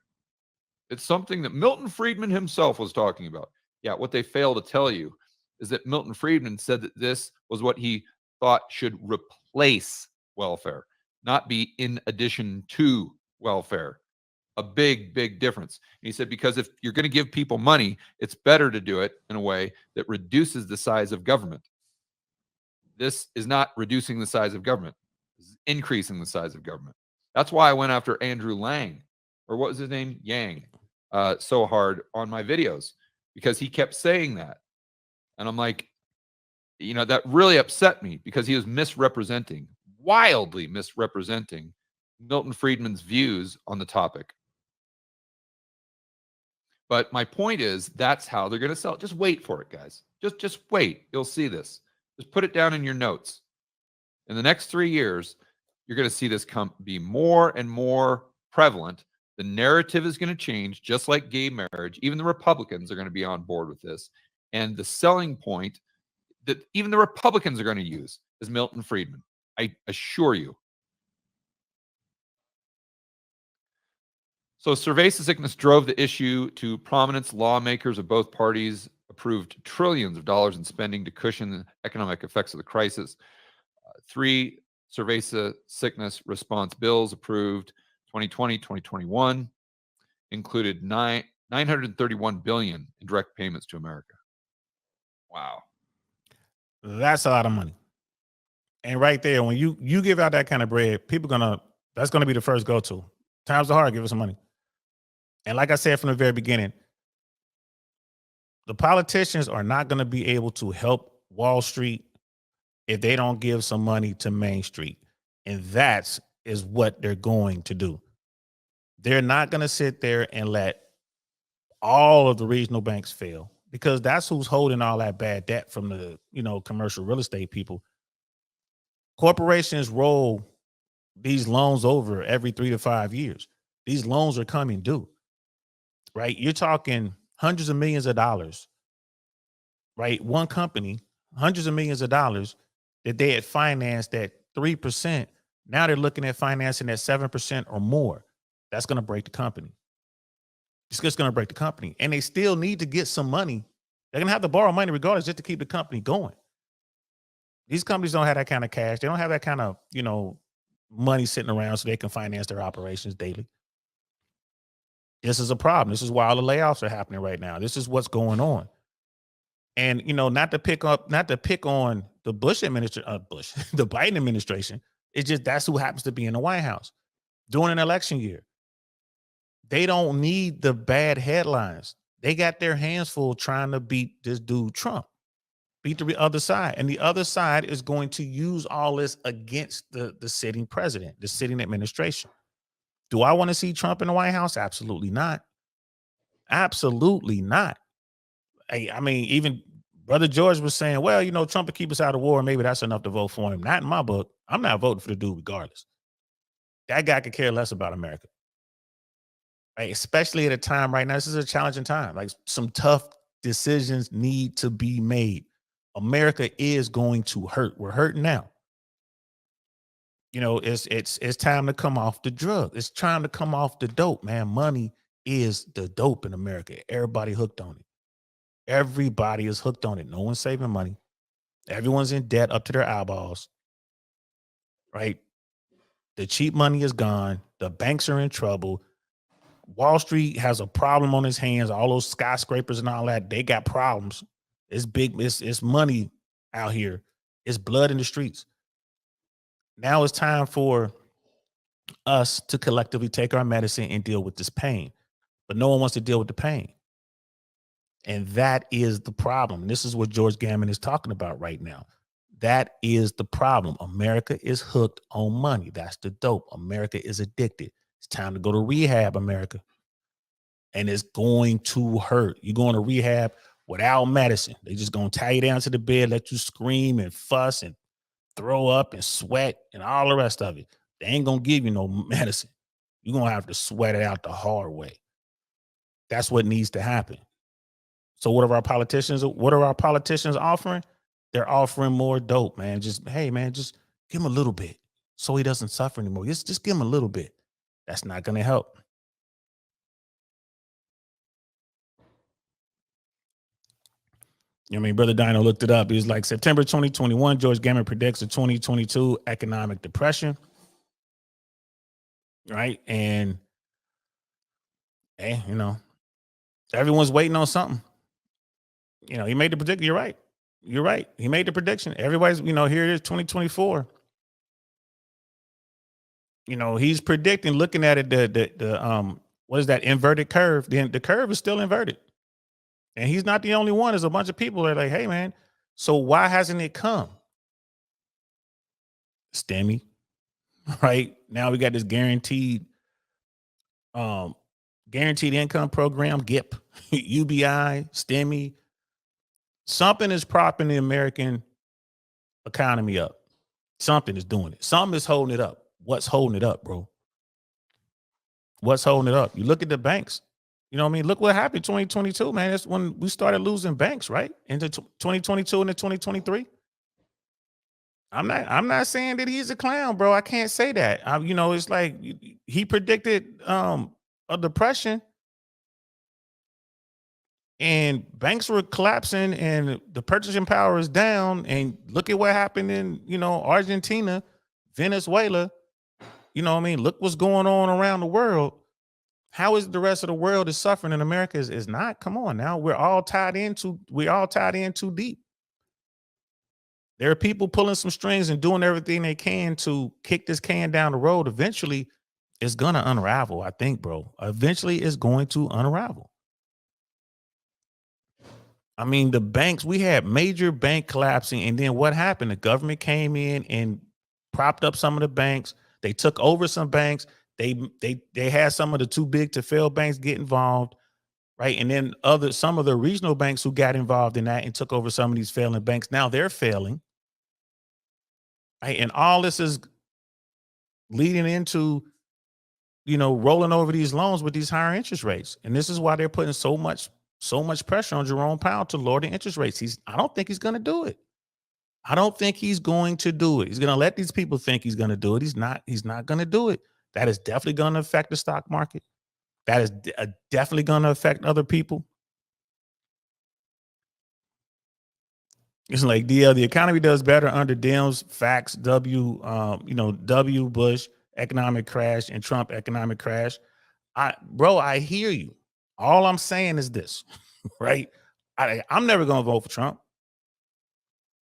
It's something that Milton Friedman himself was talking about. Yeah, what they fail to tell you is that Milton Friedman said that this was what he thought should replace welfare, not be in addition to welfare. A big, big difference. And he said, because if you're going to give people money, it's better to do it in a way that reduces the size of government. This is not reducing the size of government. This is increasing the size of government. That's why I went after Andrew Lang, or what was his name? Yang, so hard on my videos, because he kept saying that. And I'm like, you know, that really upset me, because he was misrepresenting, wildly misrepresenting Milton Friedman's views on the topic. But my point is, that's how they're going to sell it. Just wait for it, guys. Just wait. You'll see this. Just put it down in your notes. In the next 3 years, you're going to see this be more and more prevalent. The narrative is going to change, just like gay marriage. Even the Republicans are going to be on board with this. And the selling point that even the Republicans are going to use is Milton Friedman. I assure you. So cerveza sickness drove the issue to prominence. Lawmakers of both parties approved trillions of dollars in spending to cushion the economic effects of the crisis. 3 cerveza sickness response bills approved 2020, 2021 included $931 billion in direct payments to America. Wow. That's a lot of money. And right there, when you give out that kind of bread, that's gonna be the first go-to. Times are hard, give us some money. And like I said from the very beginning, the politicians are not going to be able to help Wall Street if they don't give some money to Main Street. And that is what they're going to do. They're not going to sit there and let all of the regional banks fail, because that's who's holding all that bad debt from the, commercial real estate people. Corporations roll these loans over every 3 to 5 years. These loans are coming due, right? You're talking hundreds of millions of dollars, right? One company, hundreds of millions of dollars that they had financed at 3%. Now they're looking at financing at 7% or more. That's going to break the company. It's just going to break the company. And they still need to get some money. They're going to have to borrow money regardless, just to keep the company going. These companies don't have that kind of cash. They don't have that kind of, money sitting around so they can finance their operations daily. This is a problem. This is why all the layoffs are happening right now. This is what's going on. And, not to pick on the Bush administration, the Biden administration. It's just, that's who happens to be in the White House during an election year. They don't need the bad headlines. They got their hands full trying to beat this dude Trump, beat the other side. And the other side is going to use all this against the sitting president, the sitting administration. Do I want to see Trump in the White House? Absolutely not. Absolutely not. I mean, even Brother George was saying, well, you know, Trump will keep us out of war. Maybe that's enough to vote for him. Not in my book. I'm not voting for the dude regardless. That guy could care less about America. Right? Especially at a time right now. This is a challenging time. Like, some tough decisions need to be made. America is going to hurt. We're hurting now. You know, it's time to come off the drug. It's time to come off the dope, man. Money is the dope in America. Everybody hooked on it. Everybody is hooked on it. No one's saving money. Everyone's in debt up to their eyeballs. Right? The cheap money is gone. The banks are in trouble. Wall Street has a problem on his hands. All those skyscrapers and all that, they got problems. It's big. It's money out here. It's blood in the streets. Now it's time for us to collectively take our medicine and deal with this pain. But no one wants to deal with the pain. And that is the problem. This is what George Gammon is talking about right now. That is the problem. America is hooked on money. That's the dope. America is addicted. It's time to go to rehab, America. And it's going to hurt. You're going to rehab without medicine. They just going to tie you down to the bed, let you scream and fuss and throw up and sweat and all the rest of it. They ain't going to give you no medicine. You're going to have to sweat it out the hard way. That's what needs to happen. So what are our politicians offering? They're offering more dope, man. Just, hey, man, just give him a little bit so he doesn't suffer anymore. Just give him a little bit. That's not going to help. I mean, Brother Dino looked it up. He was like, September 2021, George Gammon predicts a 2022 economic depression. Right? And, hey, you know, everyone's waiting on something. You know, he made the prediction. You're right. You're right. He made the prediction. Everybody's, you know, here it is, 2024. You know, he's predicting, looking at it, what is that inverted curve? The curve is still inverted. And he's not the only one. There's a bunch of people that are like, hey, man, so why hasn't it come? STEMI, right? Now we got this guaranteed income program, GIP, UBI, STEMI. Something is propping the American economy up. Something is doing it. Something is holding it up. What's holding it up, bro? What's holding it up? You look at the banks. You know what I mean? Look what happened in 2022, man. That's when we started losing banks, right? Into 2022 and 2023. I'm not saying that he's a clown, bro. I can't say that. You know, it's like he predicted a depression and banks were collapsing and the purchasing power is down. And look at what happened in, you know, Argentina, Venezuela. You know what I mean? Look what's going on around the world. How is the rest of the world is suffering and America is not? Come on now. We're all tied in too deep. There are people pulling some strings and doing everything they can to kick this can down the road. Eventually, it's going to unravel, I think, bro. Eventually, it's going to unravel. I mean, the banks, we had major bank collapsing. And then what happened? The government came in and propped up some of the banks. They took over some banks. They had some of the too big to fail banks get involved, right? And then some of the regional banks who got involved in that and took over some of these failing banks. Now they're failing, right? And all this is leading into, you know, rolling over these loans with these higher interest rates. And this is why they're putting so much pressure on Jerome Powell to lower the interest rates. I don't think he's going to do it. I don't think he's going to do it. He's going to let these people think he's going to do it. He's not going to do it. That is definitely going to affect the stock market. That is definitely going to affect other people. It's like the economy does better under Dems, facts, W Bush economic crash and Trump economic crash. I hear you. All I'm saying is this, right? I'm never going to vote for Trump.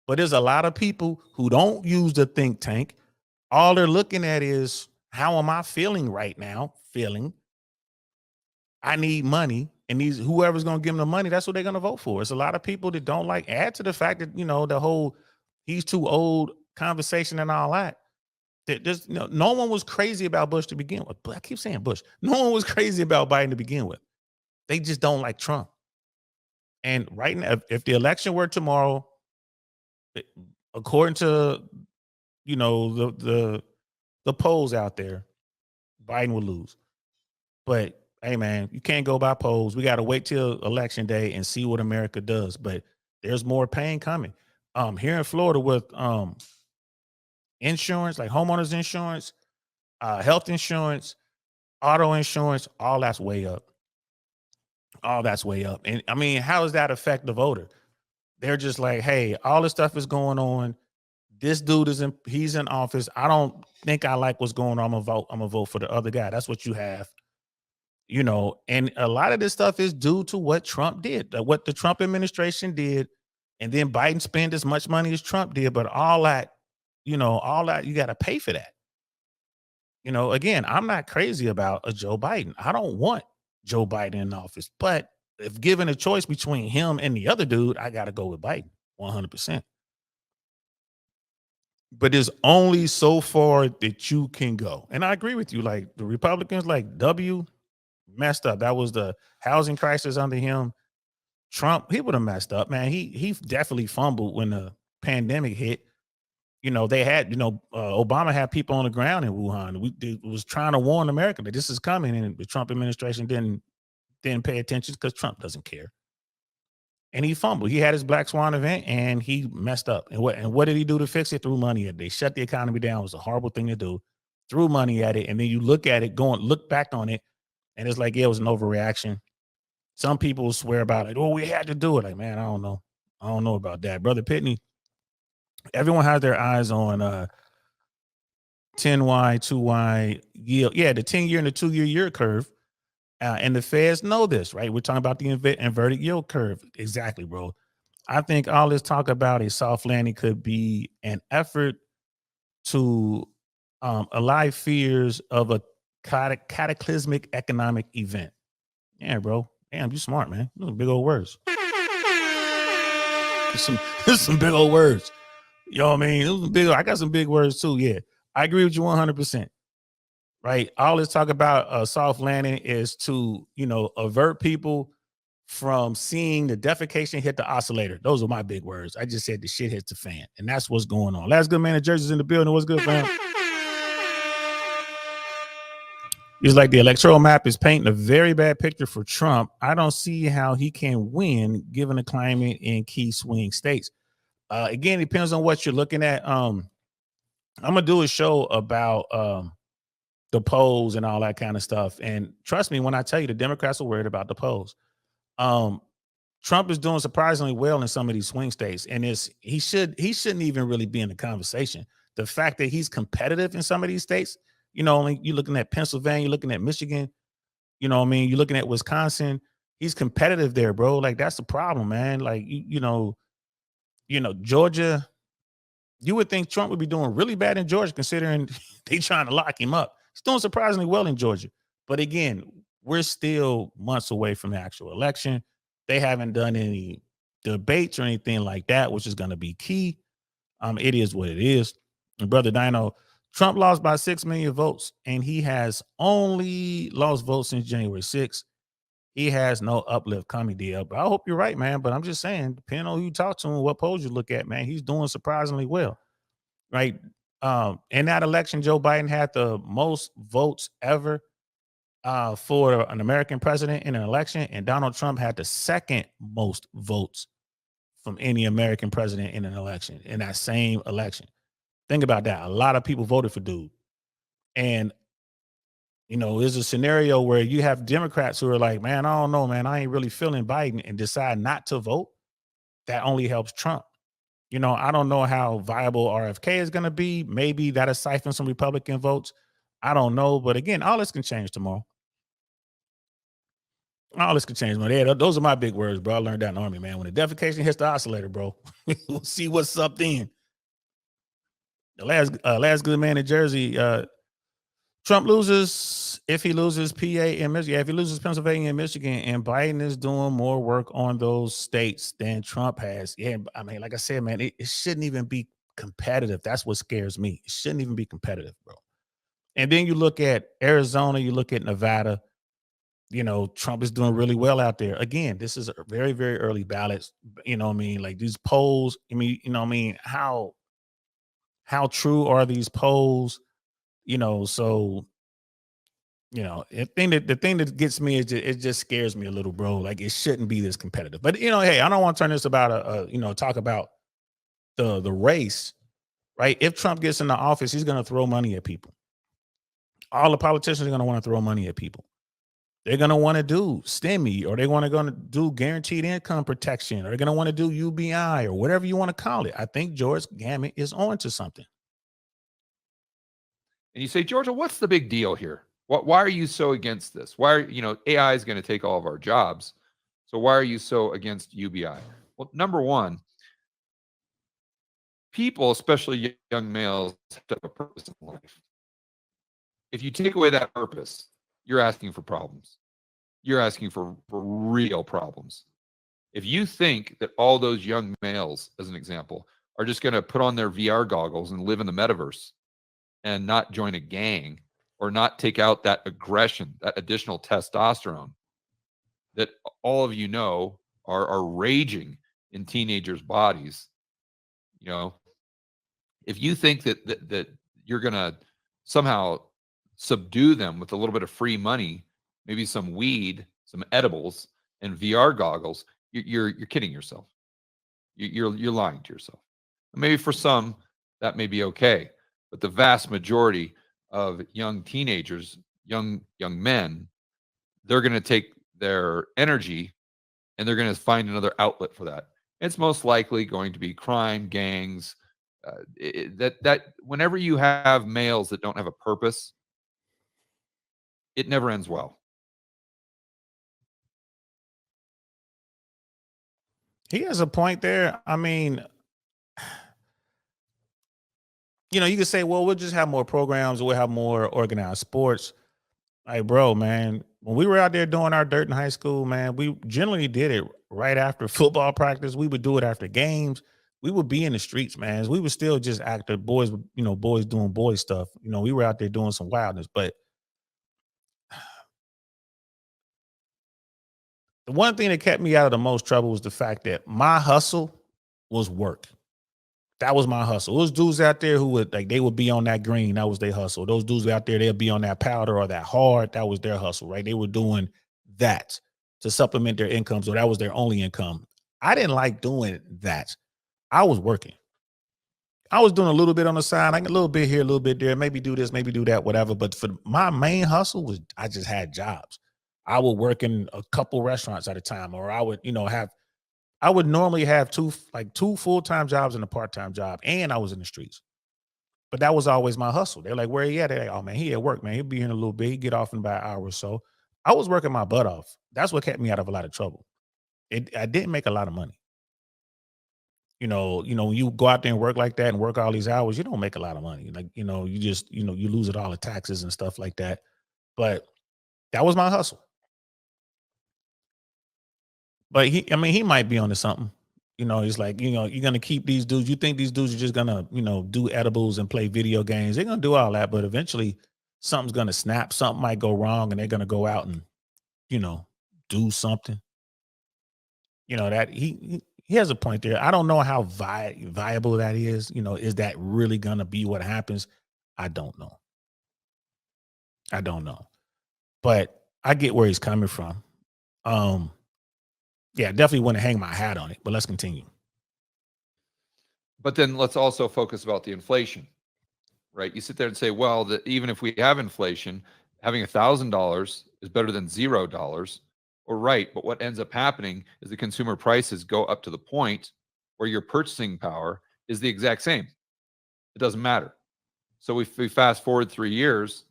But there's a lot of people who don't use the think tank. All they're looking at is, how am I feeling right now? I need money. And these whoever's going to give them the money, that's what they're going to vote for. It's a lot of people that don't like. Add to the fact that the whole he's too old conversation and all that. There's no one was crazy about Bush to begin with. But I keep saying Bush. No one was crazy about Biden to begin with. They just don't like Trump. And right now, if the election were tomorrow, according to the polls out there, Biden would lose. But hey, man, you can't go by polls. We got to wait till election day and see what America does. But there's more pain coming. Here in Florida with insurance, like homeowners insurance, health insurance, auto insurance, all that's way up. All that's way up. And I mean, how does that affect the voter? They're just like, hey, all this stuff is going on. This dude he's in office. I don't think I like what's going on. I'm gonna vote for the other guy. That's what you have. And a lot of this stuff is due to what Trump did, what the Trump administration did. And then Biden spent as much money as Trump did. But all that, you got to pay for that. Again, I'm not crazy about a Joe Biden. I don't want Joe Biden in office. But if given a choice between him and the other dude, I got to go with Biden 100%. But there's only so far that you can go. And I agree with you. Like the Republicans, like W, messed up. That was the housing crisis under him. Trump, he would have messed up, man. He definitely fumbled when the pandemic hit. They had, Obama had people on the ground in Wuhan. We was trying to warn America that this is coming, and the Trump administration didn't pay attention because Trump doesn't care. And he fumbled. He had his Black Swan event, and he messed up. And what did he do to fix it? Threw money at it. They shut the economy down. It was a horrible thing to do. Threw money at it, and then you look back on it, and it's like, yeah, it was an overreaction. Some people swear about it. Oh, we had to do it. Like, man, I don't know. I don't know about that. Brother Pitney, everyone has their eyes on 10Y, 2Y yield. Yeah, the 10-year and the 2-year yield curve. And the feds know this, right? We're talking about the inverted yield curve. Exactly, bro. I think all this talk about a soft landing could be an effort to allay fears of a cataclysmic economic event. Yeah, bro. Damn, you smart, man. Those are big old words. Some big old words. You know what I mean? I got some big words too. Yeah, I agree with you 100%. Right. All this talk about a soft landing is to, avert people from seeing the defecation hit the oscillator. Those are my big words. I just said the shit hits the fan, and that's what's going on. Last good man in Jersey's in the building. What's good, fam? It's like the electoral map is painting a very bad picture for Trump. I don't see how he can win given the climate in key swing states. Again, it depends on what you're looking at. I'm gonna do a show about the polls and all that kind of stuff. And trust me when I tell you, the Democrats are worried about the polls. Trump is doing surprisingly well in some of these swing states, and he shouldn't even really be in the conversation. The fact that he's competitive in some of these states. You're looking at Pennsylvania, you're looking at Michigan, you're looking at Wisconsin. He's competitive there, bro. Like, that's the problem, man. Like, Georgia, you would think Trump would be doing really bad in Georgia considering they trying to lock him up. He's doing surprisingly well in Georgia. But again, we're still months away from the actual election. They haven't done any debates or anything like that, which is going to be key. It is what it is. And Brother Dino, Trump lost by 6 million votes, and he has only lost votes since January 6th. He has no uplift coming, DL. But I hope you're right, man. But I'm just saying, depending on who you talk to and what polls you look at, man, he's doing surprisingly well, right? In that election, Joe Biden had the most votes ever for an American president in an election, and Donald Trump had the second most votes from any American president in an election, in that same election. Think about that. A lot of people voted for dude. And, there's a scenario where you have Democrats who are like, man, I don't know, man. I ain't really feeling Biden, and decide not to vote. That only helps Trump. I don't know how viable RFK is going to be. Maybe that'll siphon some Republican votes. I don't know. But again, all this can change tomorrow. All this can change, man. Yeah, those are my big words, bro. I learned that in the Army, man. When the defecation hits the oscillator, bro, we'll see what's up then. The last good man in Jersey, Trump loses if he loses PA and Michigan, if he loses Pennsylvania and Michigan, and Biden is doing more work on those states than Trump has, yeah, I mean, like I said, man, it shouldn't even be competitive. That's what scares me. It shouldn't even be competitive, bro. And then you look at Arizona, you look at Nevada. You know, Trump is doing really well out there. Again, this is a very, very early ballots. You know what I mean? Like these polls, I mean, you know what I mean? How true are these polls? You know, so you know, the thing that gets me is it just scares me a little, bro. Like it shouldn't be this competitive. But you know, hey, I don't want to turn this about talk about the race, right? If Trump gets into office, he's gonna throw money at people. All the politicians are gonna want to throw money at people. They're going to want to do STEMI, or they're going to do guaranteed income protection, or they're going to want to do UBI, or whatever you want to call it. I think George Gammon is on to something. And you say, Georgia, what's the big deal here? Why are you so against this? Why are, AI is going to take all of our jobs. So why are you so against UBI? Well, number one, people, especially young males, have to have a purpose in life. If you take away that purpose, you're asking for problems. You're asking for real problems. If you think that all those young males, as an example, are just going to put on their VR goggles and live in the metaverse and not join a gang or not take out that aggression, that additional testosterone that all of you know are raging in teenagers' bodies, if you think that you're going to somehow subdue them with a little bit of free money, maybe some weed, some edibles, and VR goggles, you're kidding yourself. You're lying to yourself. Maybe for some that may be okay, but the vast majority of young teenagers, young men, they're going to take their energy and they're going to find another outlet for that. It's most likely going to be crime, gangs. That whenever you have males that don't have a purpose, it never ends well. He has a point there. I mean, you can say, well, we'll just have more programs, we'll have more organized sports. Like, bro, man, when we were out there doing our dirt in high school, man, we generally did it right after football practice. We would do it after games. We would be in the streets, man. We would still just act the boys, boys doing boy stuff. We were out there doing some wildness. But the one thing that kept me out of the most trouble was the fact that my hustle was work. That was my hustle. Those dudes out there who would they would be on that green. That was their hustle. Those dudes out there, they'll be on that powder or that hard. That was their hustle, right? They were doing that to supplement their income. So that was their only income. I didn't like doing that. I was working. I was doing a little bit on the side, like a little bit here, a little bit there, maybe do this, maybe do that, whatever. But for my main hustle was I just had jobs. I would work in a couple restaurants at a time, or I would, I would normally have two full-time jobs and a part-time job, and I was in the streets. But that was always my hustle. They're like, where he at? They're like, oh man, he at work, man. He'll be here in a little bit. He'd get off in about an hour or so. I was working my butt off. That's what kept me out of a lot of trouble. I didn't make a lot of money. When you go out there and work like that and work all these hours, you don't make a lot of money. Like, you just, you lose it all the taxes and stuff like that. But that was my hustle. But he might be onto something. He's like, you're gonna keep these dudes. You think these dudes are just gonna, do edibles and play video games? They're gonna do all that, but eventually something's gonna snap. Something might go wrong, and they're gonna go out and, do something. That he has a point there. I don't know how viable that is. Is that really gonna be what happens? I don't know. But I get where he's coming from. Yeah, definitely want to hang my hat on it, but let's continue. But then let's also focus about the inflation, right? You sit there and say, well, that even if we have inflation, having $1,000 is better than $0. Or right, but what ends up happening is the consumer prices go up to the point where your purchasing power is the exact same. It doesn't matter. So if we fast forward 3 years,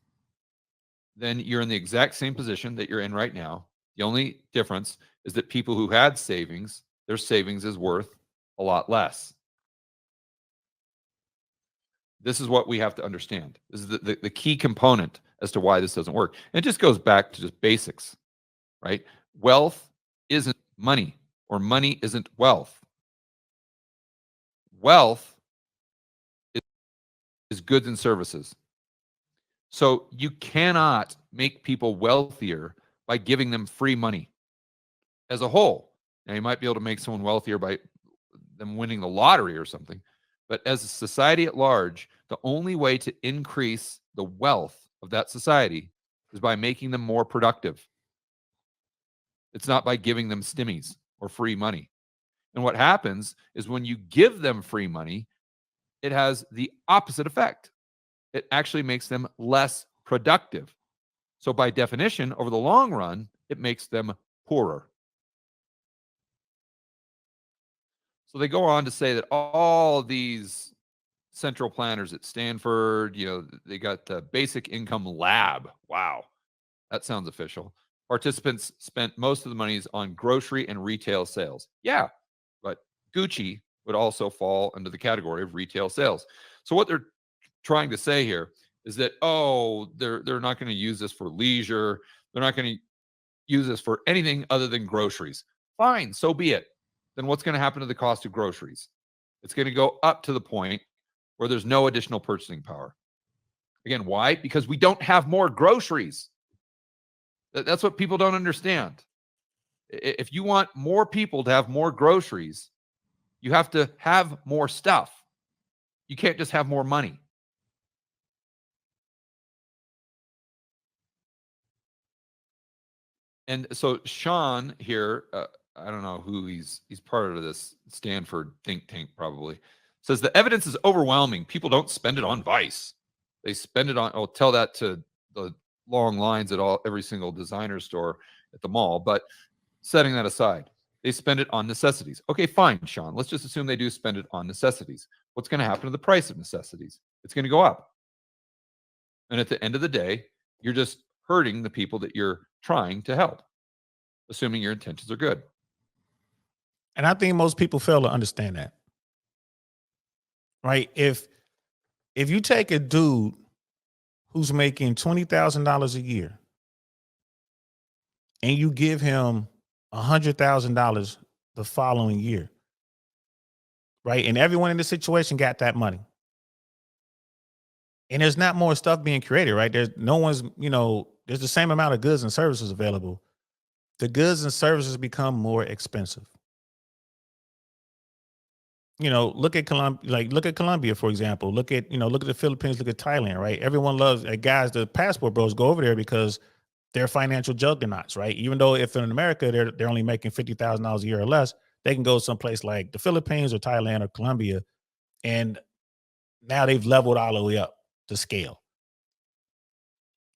then you're in the exact same position that you're in right now. The only difference is that people who had savings, their savings is worth a lot less. This is what we have to understand. This is the key component as to why this doesn't work. And it just goes back to just basics, right? Wealth isn't money, or money isn't wealth. Wealth is goods and services. So you cannot make people wealthier by giving them free money as a whole. Now, you might be able to make someone wealthier by them winning the lottery or something. But as a society at large, the only way to increase the wealth of that society is by making them more productive. It's not by giving them stimmies or free money. And what happens is when you give them free money, it has the opposite effect. It actually makes them less productive. So by definition, over the long run, it makes them poorer. So they go on to say that all these central planners at Stanford, they got the basic income lab. Wow, that sounds official. Participants spent most of the monies on grocery and retail sales. Yeah, but Gucci would also fall under the category of retail sales. So what they're trying to say here is that, they're not going to use this for leisure. They're not going to use this for anything other than groceries. Fine, so be it. Then what's going to happen to the cost of groceries? It's going to go up to the point where there's no additional purchasing power. Again, why? Because we don't have more groceries. That's what people don't understand. If you want more people to have more groceries, you have to have more stuff. You can't just have more money. And so Sean here, I don't know who he's part of this Stanford think tank probably, says the evidence is overwhelming. People don't spend it on vice. They spend it on, I'll tell that to the long lines at every single designer store at the mall. But setting that aside, they spend it on necessities. Okay, fine, Sean. Let's just assume they do spend it on necessities. What's going to happen to the price of necessities? It's going to go up. And at the end of the day, you're just hurting the people that you're trying to help, assuming your intentions are good. And I think most people fail to understand that. Right? If you take a dude who's making $20,000 a year and you give him $100,000 the following year, right? And everyone in the situation got that money. And there's not more stuff being created, right? There's there's the same amount of goods and services available. The goods and services become more expensive. Look at Colombia, for example. Look at the Philippines, look at Thailand, right? Everyone loves guys, the passport bros go over there because they're financial juggernauts, right? Even though if in America they're only making $50,000 a year or less, they can go someplace like the Philippines or Thailand or Colombia, and now they've leveled all the way up to scale.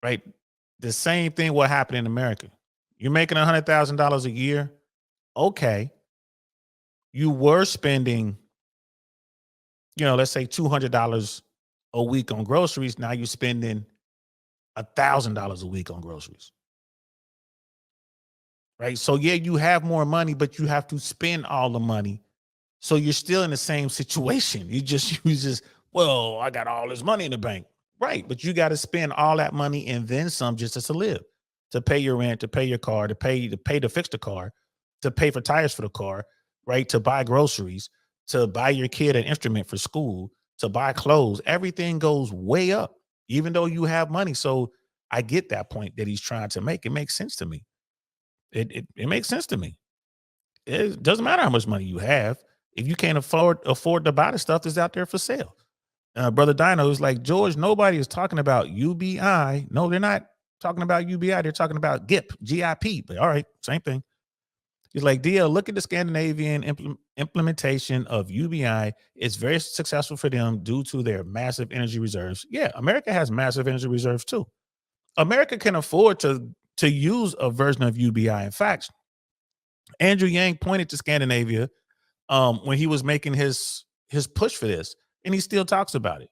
Right? The same thing will happen in America. You're making $100,000 a year. Okay. You were spending, let's say $200 a week on groceries. Now you're spending $1,000 a week on groceries. Right? So yeah, you have more money, but you have to spend all the money. So you're still in the same situation. You just well, I got all this money in the bank. Right. But you got to spend all that money and then some just to live, to pay your rent, to pay your car, to pay to fix the car, to pay for tires for the car, right? To buy groceries, to buy your kid an instrument for school, to buy clothes. Everything goes way up, even though you have money. So I get that point that he's trying to make. It makes sense to me. It makes sense to me. It doesn't matter how much money you have. If you can't afford to buy the stuff that's out there for sale. Brother Dino is like, George, nobody is talking about UBI. No, they're not talking about UBI. They're talking about GIP. But all right, same thing. He's like, DL, look at the Scandinavian implementation of UBI. It's very successful for them due to their massive energy reserves. Yeah, America has massive energy reserves too. America can afford to use a version of UBI. In fact, Andrew Yang pointed to Scandinavia when he was making his push for this. And he still talks about it,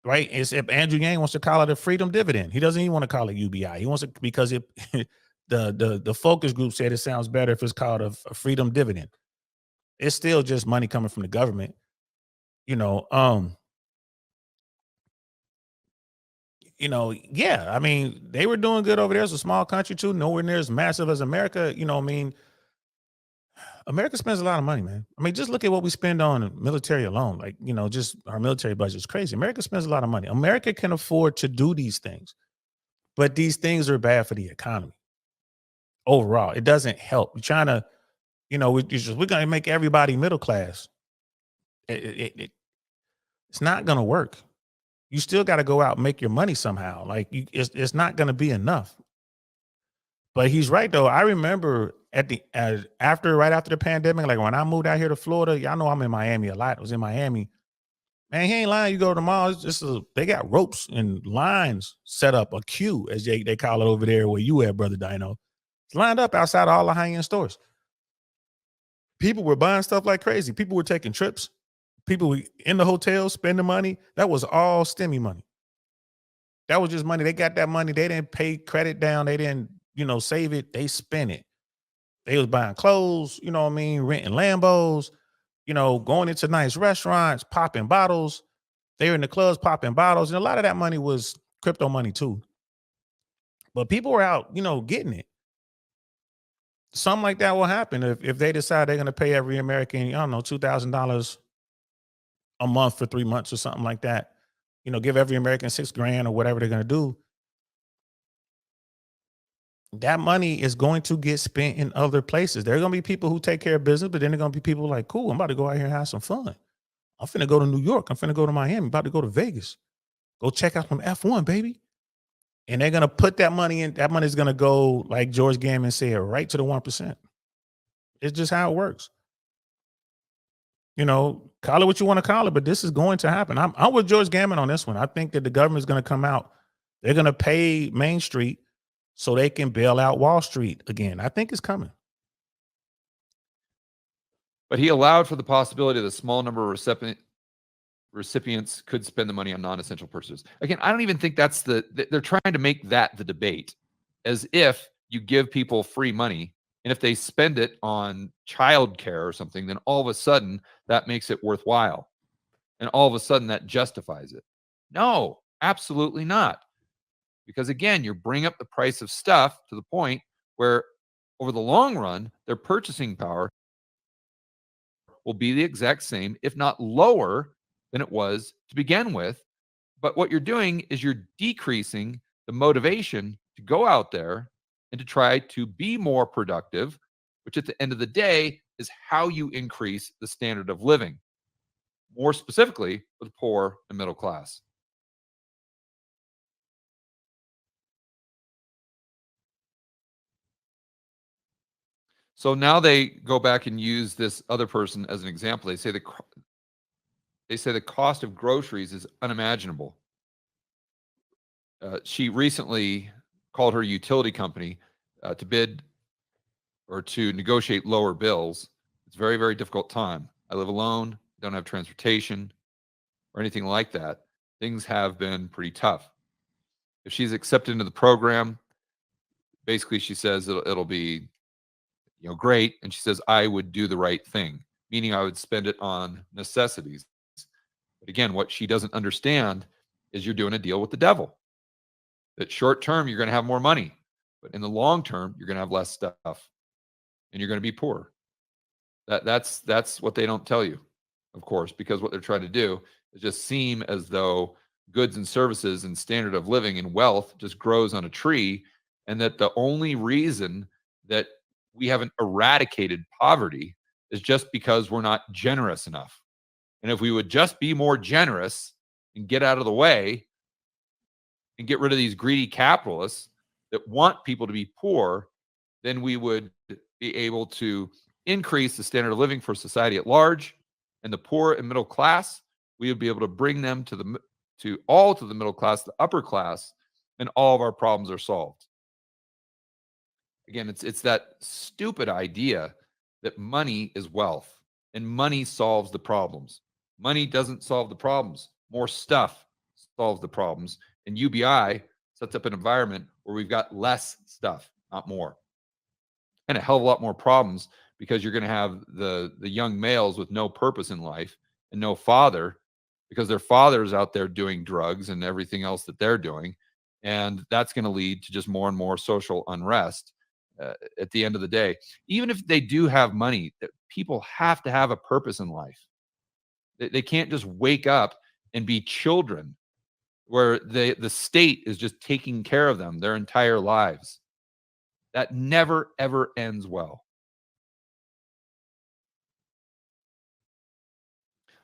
right? If Andrew Yang wants to call it a freedom dividend, he doesn't even want to call it UBI. He wants it because the focus group said it sounds better if it's called a freedom dividend. It's still just money coming from the government, Yeah, I mean, they were doing good over there. It's a small country too, nowhere near as massive as America. I mean, America spends a lot of money, man. I mean, just look at what we spend on military alone. Like, just our military budget is crazy. America spends a lot of money. America can afford to do these things, but these things are bad for the economy overall. It doesn't help. We're trying to, we're going to make everybody middle class. It's not going to work. You still got to go out and make your money somehow. Like, it's not going to be enough. But he's right though. I remember right after the pandemic, like when I moved out here to Florida, y'all know I'm in Miami a lot. I was in Miami. Man, he ain't lying. You go to the mall, it's just they got ropes and lines set up, a queue, as they call it over there where you at, Brother Dino. It's lined up outside all the high-end stores. People were buying stuff like crazy. People were taking trips. People were in the hotel spending money. That was all STEMI money. That was just money. They got that money. They didn't pay credit down. They didn't, save it. They spent it. They was buying clothes, renting Lambos, going into nice restaurants, popping bottles. They were in the clubs popping bottles. And a lot of that money was crypto money too. But people were out, getting it. Something like that will happen if they decide they're going to pay every American, $2,000 a month for 3 months or something like that. Give every American $6,000 or whatever they're going to do. That money is going to get spent in other places. There are going to be people who take care of business, but then there are going to be people like, cool, I'm about to go out here and have some fun. I'm finna go to New York. I'm finna go to Miami. I'm about to go to Vegas. Go check out some F1, baby. And they're going to put that money in. That money is going to go, like George Gammon said, right to the 1%. It's just how it works. Call it what you want to call it, but this is going to happen. I'm with George Gammon on this one. I think that the government is going to come out. They're going to pay Main Street so they can bail out Wall Street again. I think it's coming. But he allowed for the possibility that a small number of recipients could spend the money on non-essential purchases. Again, I don't even think that's they're trying to make that the debate, as if you give people free money, and if they spend it on childcare or something, then all of a sudden that makes it worthwhile. And all of a sudden that justifies it. No, absolutely not. Because again, you bring up the price of stuff to the point where over the long run, their purchasing power will be the exact same, if not lower than it was to begin with. But what you're doing is you're decreasing the motivation to go out there and to try to be more productive, which at the end of the day is how you increase the standard of living, more specifically for the poor and middle class. So now they go back and use this other person as an example. They say the cost of groceries is unimaginable. She recently called her utility company to bid or to negotiate lower bills. It's a very, very difficult time. I live alone, don't have transportation or anything like that. Things have been pretty tough. If she's accepted into the program, basically she says it'll be great. And she says, I would do the right thing, meaning I would spend it on necessities. But again, what she doesn't understand is you're doing a deal with the devil. That short term, you're going to have more money, but in the long term, you're going to have less stuff and you're going to be poor. That's what they don't tell you, of course, because what they're trying to do is just seem as though goods and services and standard of living and wealth just grows on a tree, and that the only reason that we haven't eradicated poverty is just because we're not generous enough. And if we would just be more generous and get out of the way and get rid of these greedy capitalists that want people to be poor, then we would be able to increase the standard of living for society at large, and the poor and middle class, we would be able to bring them to the middle class, the upper class, and all of our problems are solved. Again, it's that stupid idea that money is wealth and money solves the problems. Money doesn't solve the problems. More stuff solves the problems. And UBI sets up an environment where we've got less stuff, not more. And a hell of a lot more problems, because you're going to have the young males with no purpose in life and no father, because their father's out there doing drugs and everything else that they're doing. And that's going to lead to just more and more social unrest at the end of the day. Even if they do have money, people have to have a purpose in life. They can't just wake up and be children where the state is just taking care of them their entire lives. That never, ever ends well.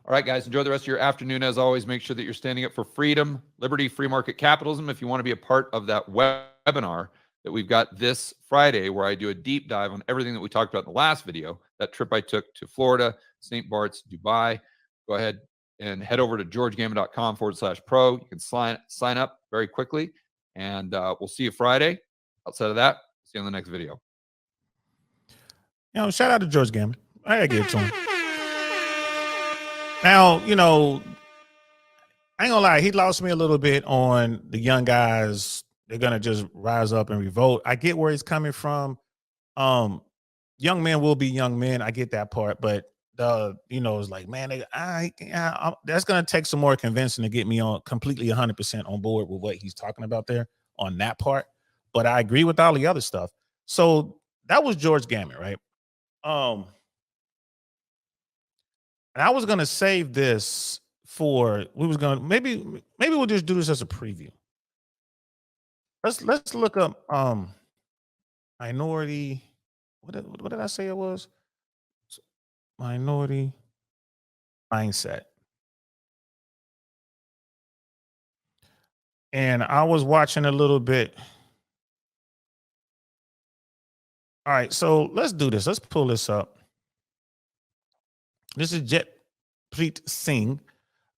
All right, guys, enjoy the rest of your afternoon. As always, make sure that you're standing up for freedom, liberty, free market capitalism. If you want to be a part of that webinar that we've got this Friday, where I do a deep dive on everything that we talked about in the last video, that trip I took to Florida, St. Bart's, Dubai, go ahead and head over to georgegammon.com/pro. You can sign up very quickly, and we'll see you Friday. Outside of that, see you on the next video. Shout out to George Gammon. I gotta give it to him. Now, I ain't gonna lie, he lost me a little bit on the young guys. They're gonna just rise up and revolt. I get where he's coming from. Young men will be young men. I get that part, but it's like, man, that's gonna take some more convincing to get me on completely 100% on board with what he's talking about there on that part. But I agree with all the other stuff. So that was George Gammon, right? And I was gonna save this for maybe we'll just do this as a preview. Let's look up minority. What did I say it was? Minority mindset. And I was watching a little bit. All right, so let's do this. Let's pull this up. This is Jetpreet Singh.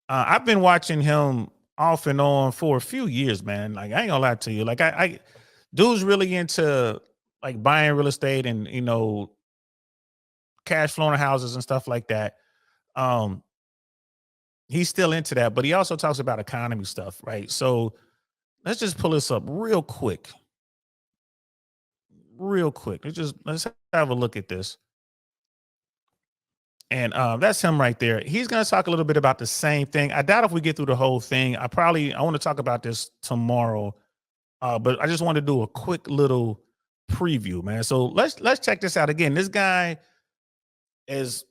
I've been watching him off and on for a few years, man. Like, I ain't gonna lie to you. Like, I dude's really into like buying real estate and cash flowing houses and stuff like that. He's still into that, but he also talks about economy stuff, right? So let's just pull this up real quick. Let's have a look at this. And that's him right there. He's going to talk a little bit about the same thing. I doubt if we get through the whole thing. I want to talk about this tomorrow, but I just want to do a quick little preview, man. So let's check this out again. This guy is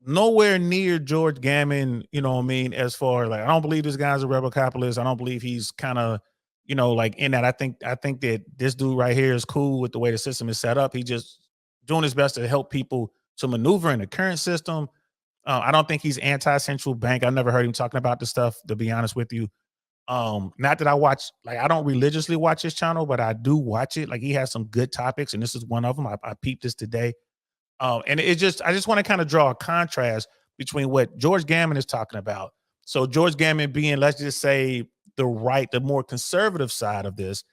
nowhere near George Gammon, you know what I mean, as far like, I don't believe this guy's a rebel capitalist. I don't believe he's kind of, like in that. I think that this dude right here is cool with the way the system is set up. He just doing his best to help people to maneuver in the current system. I don't think he's anti-central bank. I never heard him talking about this stuff, to be honest with you. Not that I watch, like, I don't religiously watch his channel, but I do watch it. Like, he has some good topics, and this is one of them. I peeped this today. And I just want to kind of draw a contrast between what George Gammon is talking about. So George Gammon being, let's just say, the more conservative side of this,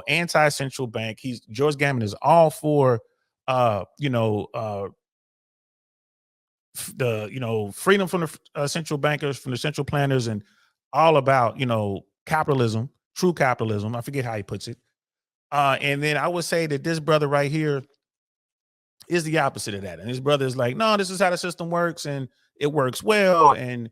anti-central bank. George Gammon is all for, the freedom from the central bankers, from the central planners, and all about capitalism, true capitalism. I forget how he puts it. And then I would say that this brother right here is the opposite of that. And his brother is like, no, this is how the system works, and it works well. And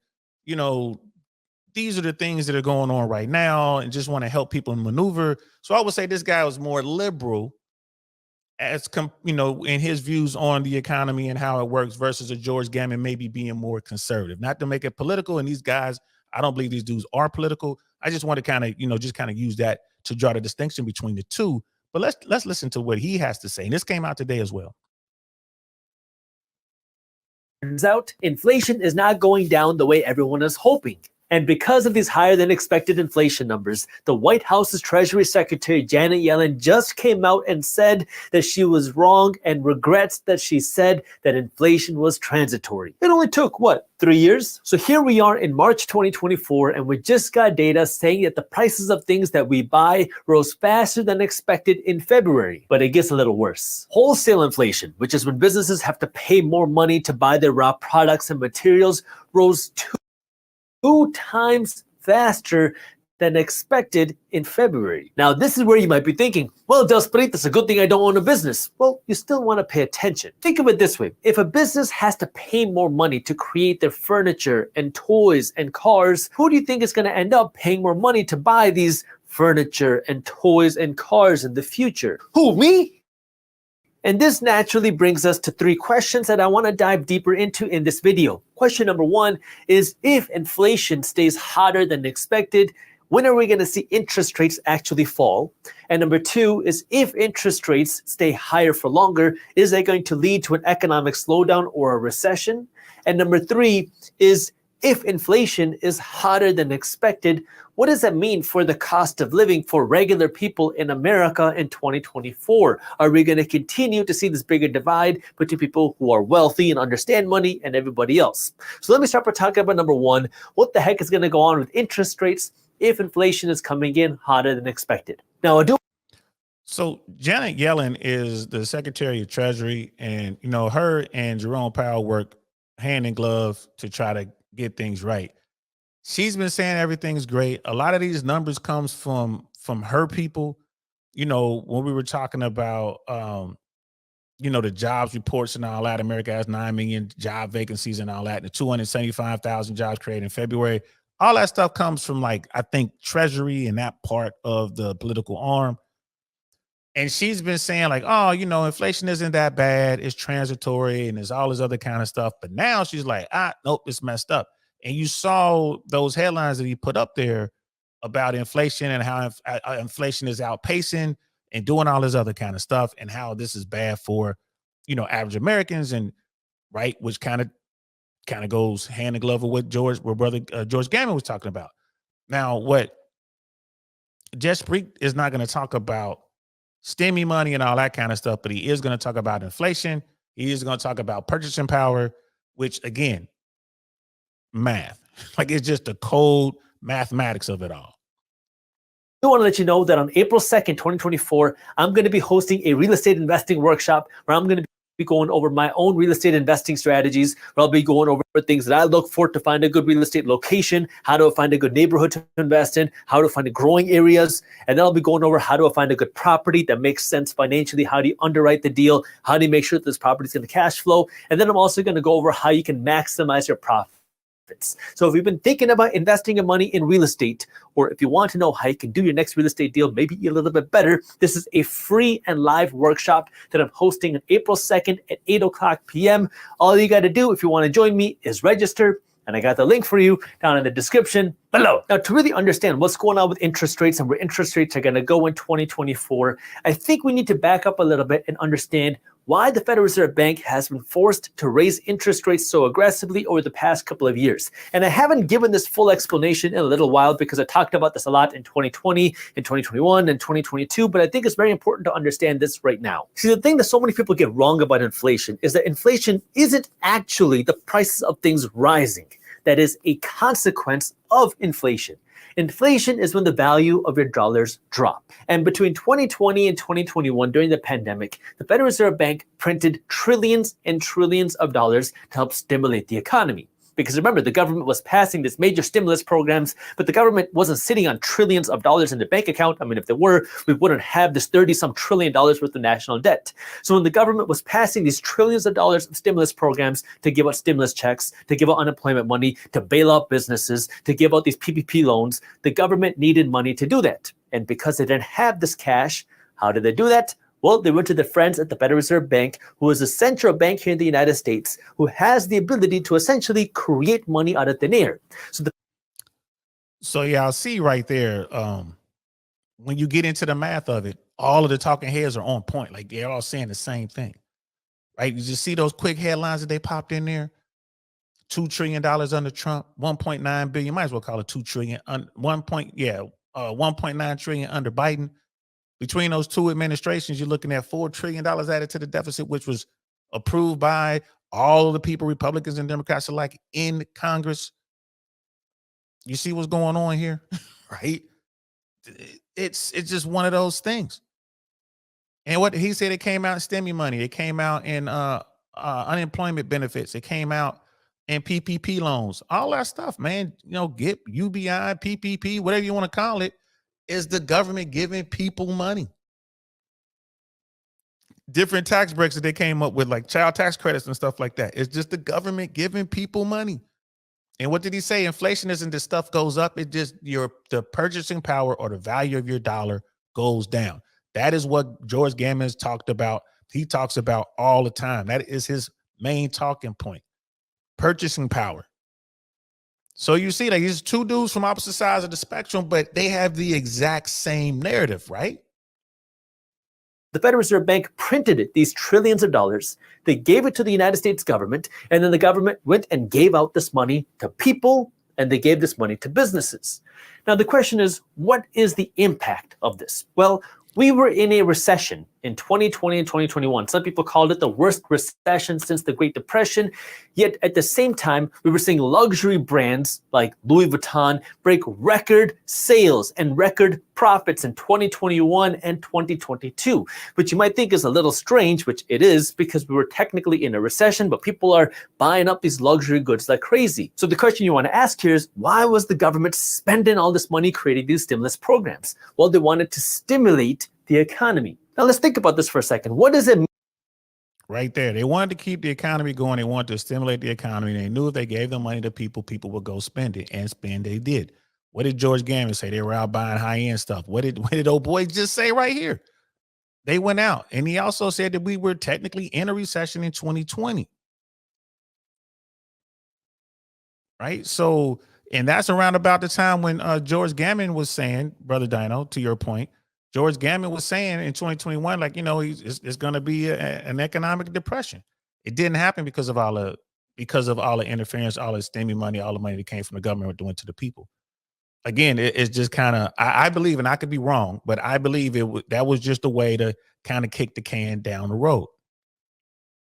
these are the things that are going on right now, and just want to help people maneuver. So I would say this guy was more liberal, in his views on the economy and how it works, versus a George Gammon maybe being more conservative. Not to make it political, and these guys, I don't believe these dudes are political. I just want to kind of, use that to draw the distinction between the two. But let's listen to what he has to say. And this came out today as well. Turns out inflation is not going down the way everyone is hoping. And because of these higher than expected inflation numbers, the White House's Treasury Secretary Janet Yellen just came out and said that she was wrong and regrets that she said that inflation was transitory. It only took, 3 years? So here we are in March 2024, and we just got data saying that the prices of things that we buy rose faster than expected in February. But it gets a little worse. Wholesale inflation, which is when businesses have to pay more money to buy their raw products and materials, rose 2 times faster than expected in February. Now, this is where you might be thinking, well, Delsprit, it's a good thing I don't own a business. Well, you still want to pay attention. Think of it this way. If a business has to pay more money to create their furniture and toys and cars, who do you think is going to end up paying more money to buy these furniture and toys and cars in the future. Who, me? And this naturally brings us to 3 questions that I want to dive deeper into in this video. Question number 1 is, if inflation stays hotter than expected, when are we going to see interest rates actually fall? And number 2 is, if interest rates stay higher for longer, is that going to lead to an economic slowdown or a recession? And number 3 is, if inflation is hotter than expected, what does that mean for the cost of living for regular people in America in 2024? Are we going to continue to see this bigger divide between people who are wealthy and understand money and everybody else? So let me start by talking about number 1. What the heck is going to go on with interest rates if inflation is coming in hotter than expected? Now, I do. So Janet Yellen is the Secretary of Treasury, and her and Jerome Powell work hand in glove to try to get things right. She's been saying everything's great. A lot of these numbers comes from her people. When we were talking about the jobs reports and all that, America has 9 million job vacancies and all that, and the 275,000 jobs created in February. All that stuff comes from, I think, Treasury and that part of the political arm. And she's been saying inflation isn't that bad. It's transitory and there's all this other kind of stuff. But now she's like, nope, it's messed up. And you saw those headlines that he put up there about inflation and how inflation is outpacing and doing all this other kind of stuff, and how this is bad for, average Americans, and right, which kind of goes hand in glove with what brother George Gammon was talking about. Now, what Jess Preet is not going to talk about stimmy money and all that kind of stuff, but he is going to talk about inflation. He is going to talk about purchasing power, which, again, math. It's just the cold mathematics of it all. I want to let you know that on April 2nd, 2024, I'm going to be hosting a real estate investing workshop where I'm going to be going over my own real estate investing strategies, where I'll be going over things that I look for to find a good real estate location, how to find a good neighborhood to invest in, how to find growing areas, and then I'll be going over how to find a good property that makes sense financially, how do you underwrite the deal, how do you make sure that this property is going to cash flow, and then I'm also going to go over how you can maximize your profit. So if you've been thinking about investing your money in real estate, or if you want to know how you can do your next real estate deal maybe a little bit better, this is a free and live workshop that I'm hosting on April 2nd at 8:00 p.m. All you got to do if you want to join me is register, and I got the link for you down in the description below. Now, to really understand what's going on with interest rates and where interest rates are going to go in 2024, I think we need to back up a little bit and understand why the Federal Reserve Bank has been forced to raise interest rates so aggressively over the past couple of years. And I haven't given this full explanation in a little while because I talked about this a lot in 2020, in 2021, and 2022, but I think it's very important to understand this right now. See, the thing that so many people get wrong about inflation is that inflation isn't actually the prices of things rising. That is a consequence of inflation. Inflation is when the value of your dollars drop. And between 2020 and 2021, during the pandemic, the Federal Reserve Bank printed trillions and trillions of dollars to help stimulate the economy. Because remember, the government was passing these major stimulus programs, but the government wasn't sitting on trillions of dollars in the bank account. I mean, if there were, we wouldn't have this 30-some trillion dollars worth of national debt. So when the government was passing these trillions of dollars of stimulus programs to give out stimulus checks, to give out unemployment money, to bail out businesses, to give out these PPP loans, the government needed money to do that. And because they didn't have this cash, how did they do that? Well, they went to their friends at the Federal Reserve Bank, who is a central bank here in the United States, who has the ability to essentially create money out of thin air. So yeah, I'll see right there. When you get into the math of it, all of the talking heads are on point. They're all saying the same thing, right? You just see those quick headlines that they popped in there. $2 trillion under Trump, 1.9 billion. Might as well call it 2 trillion. 1.9 trillion under Biden. Between those two administrations, you're looking at $4 trillion added to the deficit, which was approved by all of the people, Republicans and Democrats alike, in Congress. You see what's going on here, right? It's just one of those things. And what he said, it came out in stimmy money. It came out in unemployment benefits. It came out in PPP loans. All that stuff, man. Get UBI, PPP, whatever you want to call it, is the government giving people money. Different tax breaks that they came up with, like child tax credits and stuff like that. It's just the government giving people money. And what did he say? Inflation isn't the stuff goes up. It just the purchasing power or the value of your dollar goes down. That is what George Gammon has talked about. He talks about all the time. That is his main talking point. Purchasing power. So you see, like, these two dudes from opposite sides of the spectrum, but they have the exact same narrative, right? The Federal Reserve Bank printed these trillions of dollars. They gave it to the United States government, and then the government went and gave out this money to people, and they gave this money to businesses. Now, the question is, what is the impact of this? Well, we were in a recession in 2020 and 2021. Some people called it the worst recession since the Great Depression. Yet at the same time, we were seeing luxury brands like Louis Vuitton break record sales and record profits in 2021 and 2022, which you might think is a little strange, which it is, because we were technically in a recession, but people are buying up these luxury goods like crazy. So the question you want to ask here is, why was the government spending all this money creating these stimulus programs? Well, they wanted to stimulate the economy. Now let's think about this for a second. What does it mean? Right there. They wanted to keep the economy going. They wanted to stimulate the economy. They knew if they gave the money to people, people would go spend it, and spend they did. What did George Gammon say? They were out buying high-end stuff. What did old boy just say right here? They went out. And he also said that we were technically in a recession in 2020. Right? So, and that's around about the time when George Gammon was saying, Brother Dino, to your point, George Gammon was saying in 2021, like, you know, it's going to be an economic depression. It didn't happen because of all the interference, all the stimmy money, all the money that came from the government went to the people. Again, it's just kind of, I believe, and I could be wrong, but I believe that was just a way to kind of kick the can down the road.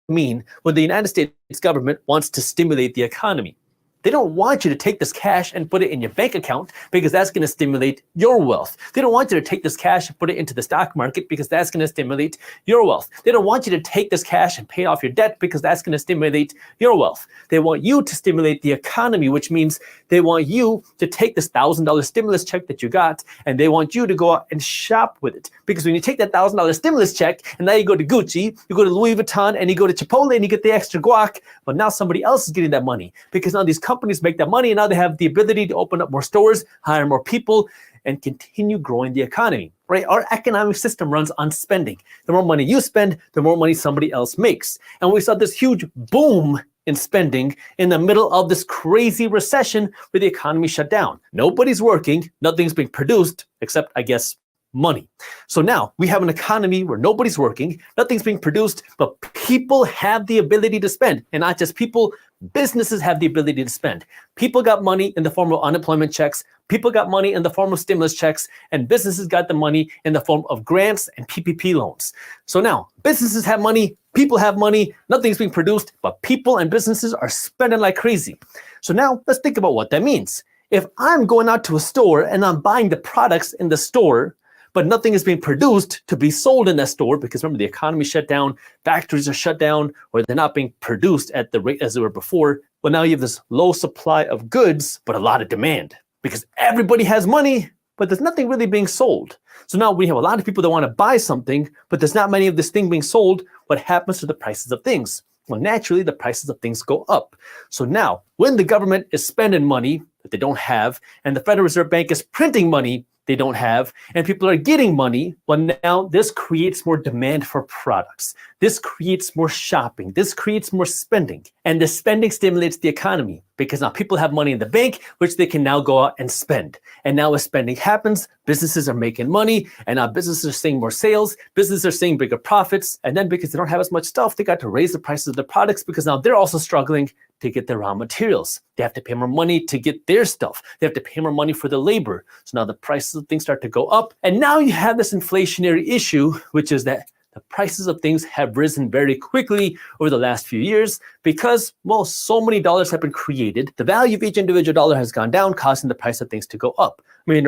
Mean when the United States government wants to stimulate the economy? They don't want you to take this cash and put it in your bank account because that's going to stimulate your wealth. They don't want you to take this cash and put it into the stock market because that's going to stimulate your wealth. They don't want you to take this cash and pay off your debt because that's going to stimulate your wealth. They want you to stimulate the economy, which means they want you to take this $1,000 stimulus check that you got, and they want you to go out and shop with it. Because when you take that $1,000 stimulus check and now you go to Gucci, you go to Louis Vuitton, and you go to Chipotle and you get the extra guac, but now somebody else is getting that money because now these companies make that money, and now they have the ability to open up more stores, hire more people, and continue growing the economy, right? Our economic system runs on spending. The more money you spend, the more money somebody else makes. And we saw this huge boom in spending in the middle of this crazy recession where the economy shut down. Nobody's working, nothing's being produced, except, I guess, money. So now we have an economy where nobody's working, nothing's being produced, but people have the ability to spend. And not just people, businesses have the ability to spend. People got money in the form of unemployment checks. People got money in the form of stimulus checks, and businesses got the money in the form of grants and PPP loans. So now businesses have money, people have money, nothing's being produced, but people and businesses are spending like crazy. So now let's think about what that means. If I'm going out to a store and I'm buying the products in the store, but nothing is being produced to be sold in that store because remember, the economy shut down, factories are shut down, or they're not being produced at the rate as they were before. Well, now you have this low supply of goods, but a lot of demand because everybody has money, but there's nothing really being sold. So now we have a lot of people that want to buy something, but there's not many of this thing being sold. What happens to the prices of things? Well, naturally, the prices of things go up. So now when the government is spending money that they don't have, and the Federal Reserve Bank is printing money they don't have, and people are getting money, well, now this creates more demand for products. This creates more shopping. This creates more spending. And the spending stimulates the economy because now people have money in the bank, which they can now go out and spend. And now as spending happens, businesses are making money, and now businesses are seeing more sales, businesses are seeing bigger profits, and then because they don't have as much stuff, they got to raise the prices of their products because now they're also struggling to get their raw materials. They have to pay more money to get their stuff. They have to pay more money for the labor. So now the prices of things start to go up. And now you have this inflationary issue, which is that the prices of things have risen very quickly over the last few years because, well, so many dollars have been created. The value of each individual dollar has gone down, causing the price of things to go up. I mean,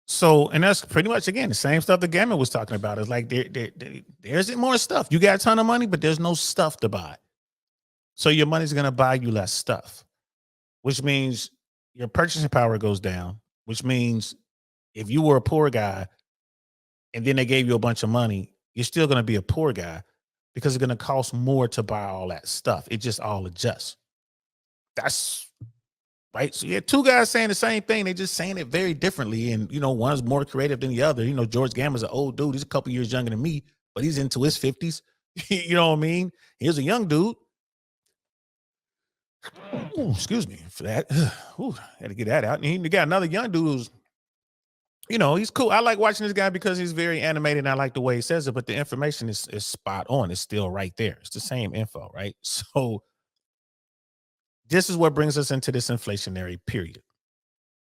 so, and that's pretty much, again, the same stuff that Gammon was talking about. It's like there isn't more stuff. You got a ton of money, but there's no stuff to buy. So your money's going to buy you less stuff, which means your purchasing power goes down, which means if you were a poor guy and then they gave you a bunch of money, you're still going to be a poor guy because it's going to cost more to buy all that stuff. It just all adjusts. That's right? So you had two guys saying the same thing. They just saying it very differently. And, one's more creative than the other. George Gammon's an old dude. He's a couple years younger than me, but he's into his 50s. You know what I mean? Here's a young dude. Ooh, excuse me for that. Ooh, had to get that out. And he got another young dude who's, he's cool. I like watching this guy because he's very animated and I like the way he says it, but the information is spot on. It's still right there. It's the same info, right? So this is what brings us into this inflationary period.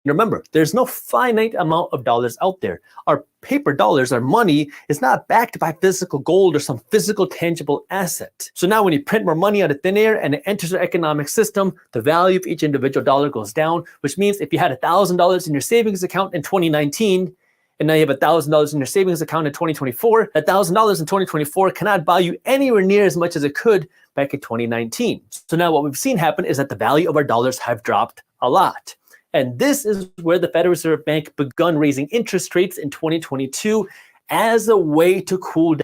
Remember, there's no finite amount of dollars out there. Our paper dollars, our money, is not backed by physical gold or some physical tangible asset. So now when you print more money out of thin air and it enters our economic system, the value of each individual dollar goes down, which means if you had $1,000 in your savings account in 2019, and now you have $1,000 in your savings account in 2024, that $1,000 in 2024 cannot buy you anywhere near as much as it could back in 2019. So now what we've seen happen is that the value of our dollars have dropped a lot. And this is where the Federal Reserve Bank begun raising interest rates in 2022 as a way to cool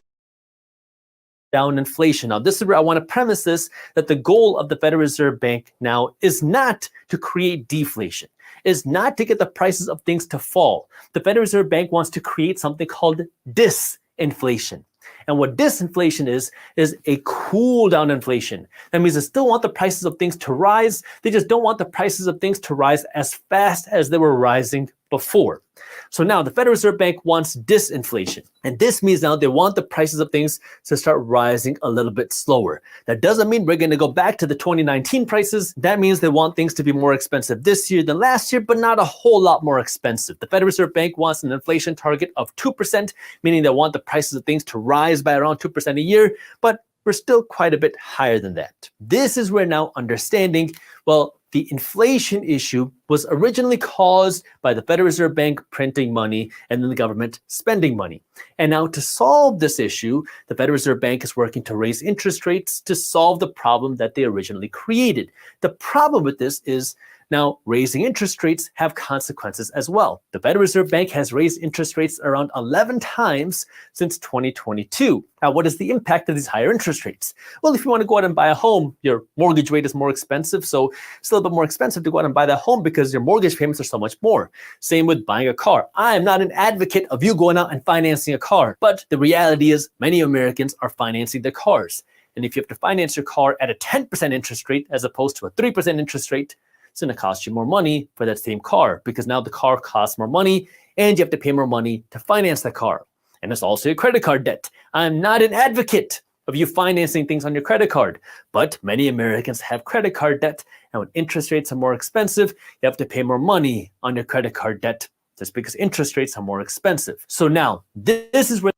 down inflation. Now, this is where I want to premise this, that the goal of the Federal Reserve Bank now is not to create deflation, is not to get the prices of things to fall. The Federal Reserve Bank wants to create something called disinflation. And what disinflation is a cool down inflation. That means they still want the prices of things to rise. They just don't want the prices of things to rise as fast as they were rising before. So now the Federal Reserve Bank wants disinflation. And this means now they want the prices of things to start rising a little bit slower. That doesn't mean we're going to go back to the 2019 prices. That means they want things to be more expensive this year than last year, but not a whole lot more expensive. The Federal Reserve Bank wants an inflation target of 2%, meaning they want the prices of things to rise by around 2% a year, but we're still quite a bit higher than that. This is where now understanding, well, the inflation issue was originally caused by the Federal Reserve Bank printing money and then the government spending money. And now to solve this issue, the Federal Reserve Bank is working to raise interest rates to solve the problem that they originally created. The problem with this is now raising interest rates have consequences as well. The Federal Reserve Bank has raised interest rates around 11 times since 2022. Now, what is the impact of these higher interest rates? Well, if you want to go out and buy a home, your mortgage rate is more expensive. So it's a little bit more expensive to go out and buy that home because your mortgage payments are so much more. Same with buying a car. I am not an advocate of you going out and financing a car, but the reality is many Americans are financing their cars. And if you have to finance your car at a 10% interest rate as opposed to a 3% interest rate, it's going to cost you more money for that same car because now the car costs more money and you have to pay more money to finance the car. And it's also your credit card debt. I'm not an advocate of you financing things on your credit card, but many Americans have credit card debt. And when interest rates are more expensive, you have to pay more money on your credit card debt just because interest rates are more expensive. So now this is where.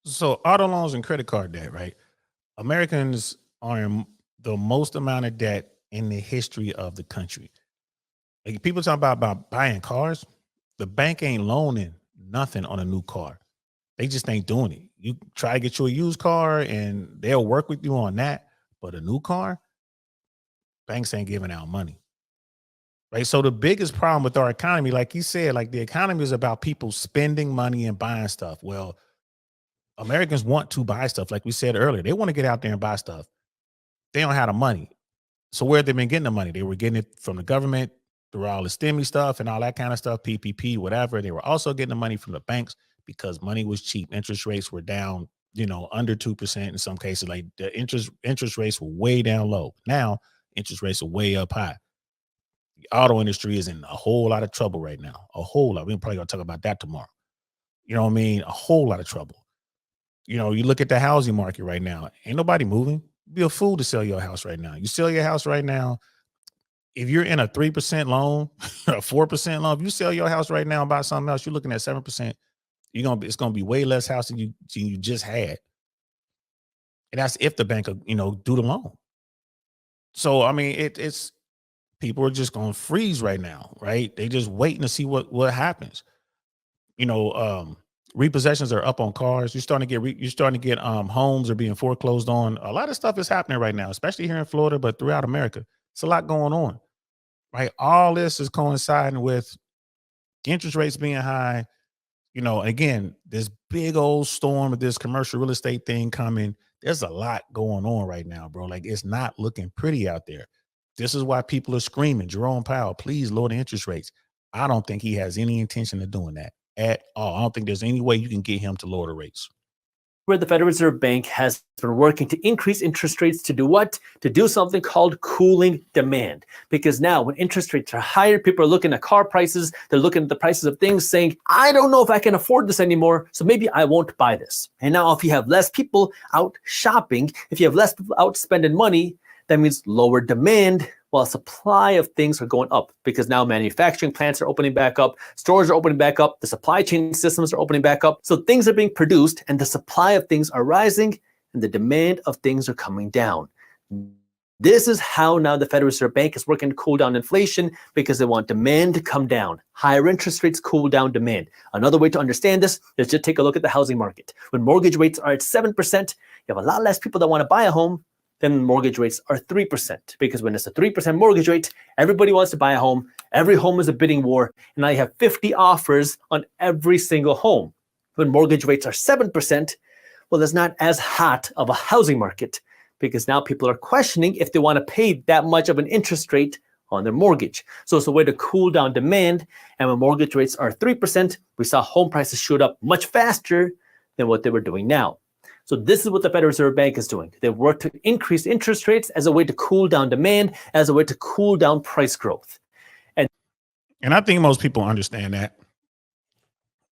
So auto loans and credit card debt, right? Americans are in the most amount of debt in the history of the country. Like people talk about buying cars. The bank ain't loaning nothing on a new car. They just ain't doing it. You try to get you a used car and they'll work with you on that. But a new car, banks ain't giving out money. Right. So the biggest problem with our economy, like you said, like the economy is about people spending money and buying stuff. Well, Americans want to buy stuff. Like we said earlier, they want to get out there and buy stuff. They don't have the money. So where have they been getting the money? They were getting it from the government through all the STEMI stuff and all that kind of stuff, PPP, whatever. They were also getting the money from the banks because money was cheap. Interest rates were down, under 2% in some cases. Like the interest rates were way down low. Now interest rates are way up high. The auto industry is in a whole lot of trouble right now. A whole lot. We're probably gonna talk about that tomorrow. You know what I mean? A whole lot of trouble. You look at the housing market right now. Ain't nobody moving. Be a fool to sell your house right now. You sell your house right now. If you're in a 3% loan, a 4% loan, if you sell your house right now and buy something else, you're looking at 7%. It's gonna be way less house than you just had. And that's if the bank, do the loan. So I mean, it's people are just gonna freeze right now, right? They just waiting to see what happens. Repossessions are up on cars. You're starting to get homes are being foreclosed on. A lot of stuff is happening right now, especially here in Florida, but throughout America. It's a lot going on, right? All this is coinciding with interest rates being high. Again, this big old storm of this commercial real estate thing coming. There's a lot going on right now, bro. Like it's not looking pretty out there. This is why people are screaming, Jerome Powell, please lower the interest rates. I don't think he has any intention of doing that at all. I don't think there's any way you can get him to lower the rates. Where the Federal Reserve Bank has been working to increase interest rates to do what? To do something called cooling demand. Because now when interest rates are higher, people are looking at car prices, they're looking at the prices of things saying, I don't know if I can afford this anymore, so maybe I won't buy this. And now if you have less people out shopping, if you have less people out spending money, that means lower demand, while supply of things are going up because now manufacturing plants are opening back up, stores are opening back up, the supply chain systems are opening back up. So things are being produced and the supply of things are rising and the demand of things are coming down. This is how now the Federal Reserve Bank is working to cool down inflation because they want demand to come down. Higher interest rates cool down demand. Another way to understand this is just take a look at the housing market. When mortgage rates are at 7%, you have a lot less people that want to buy a home. Then mortgage rates are 3%. Because when it's a 3% mortgage rate, everybody wants to buy a home. Every home is a bidding war. And now you have 50 offers on every single home. When mortgage rates are 7%, well, there's not as hot of a housing market because now people are questioning if they want to pay that much of an interest rate on their mortgage. So it's a way to cool down demand. And when mortgage rates are 3%, we saw home prices shoot up much faster than what they were doing now. So this is what the Federal Reserve Bank is doing. They work to increase interest rates as a way to cool down demand, as a way to cool down price growth. And I think most people understand that.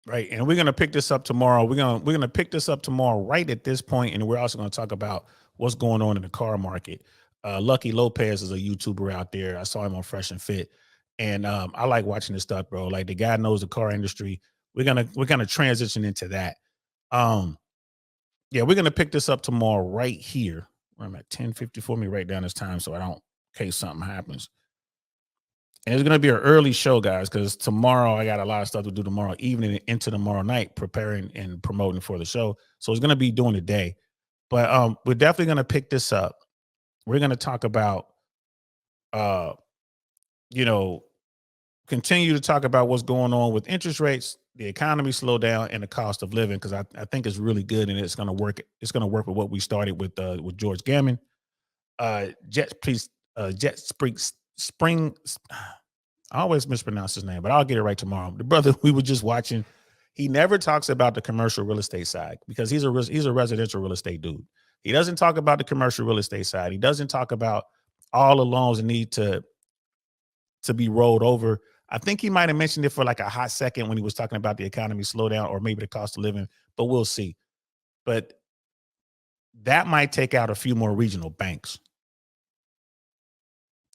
Right. And we're going to pick this up tomorrow. We're going to pick this up tomorrow right at this point, and we're also going to talk about what's going on in the car market. Lucky Lopez is a YouTuber out there. I saw him on Fresh and Fit. And I like watching this stuff, bro. Like the guy knows the car industry. We're gonna transition into that. Yeah, we're gonna pick this up tomorrow right here. Where I'm at 10:54. Let me write down this time so I don't, in case something happens. And it's gonna be an early show, guys, because tomorrow I got a lot of stuff to do tomorrow evening and into tomorrow night, preparing and promoting for the show. So it's gonna be during the day. But we're definitely gonna pick this up. We're gonna talk about continue to talk about what's going on with interest rates, the economy slow down, and the cost of living, because I think it's really good and it's going to work. It's going to work with what we started with George Gammon. Jet Spring. I always mispronounce his name, but I'll get it right tomorrow. The brother we were just watching, he never talks about the commercial real estate side because he's a residential real estate dude. He doesn't talk about the commercial real estate side. He doesn't talk about all the loans that need to be rolled over. I think he might have mentioned it for like a hot second when he was talking about the economy slowdown or maybe the cost of living, but we'll see. But that might take out a few more regional banks.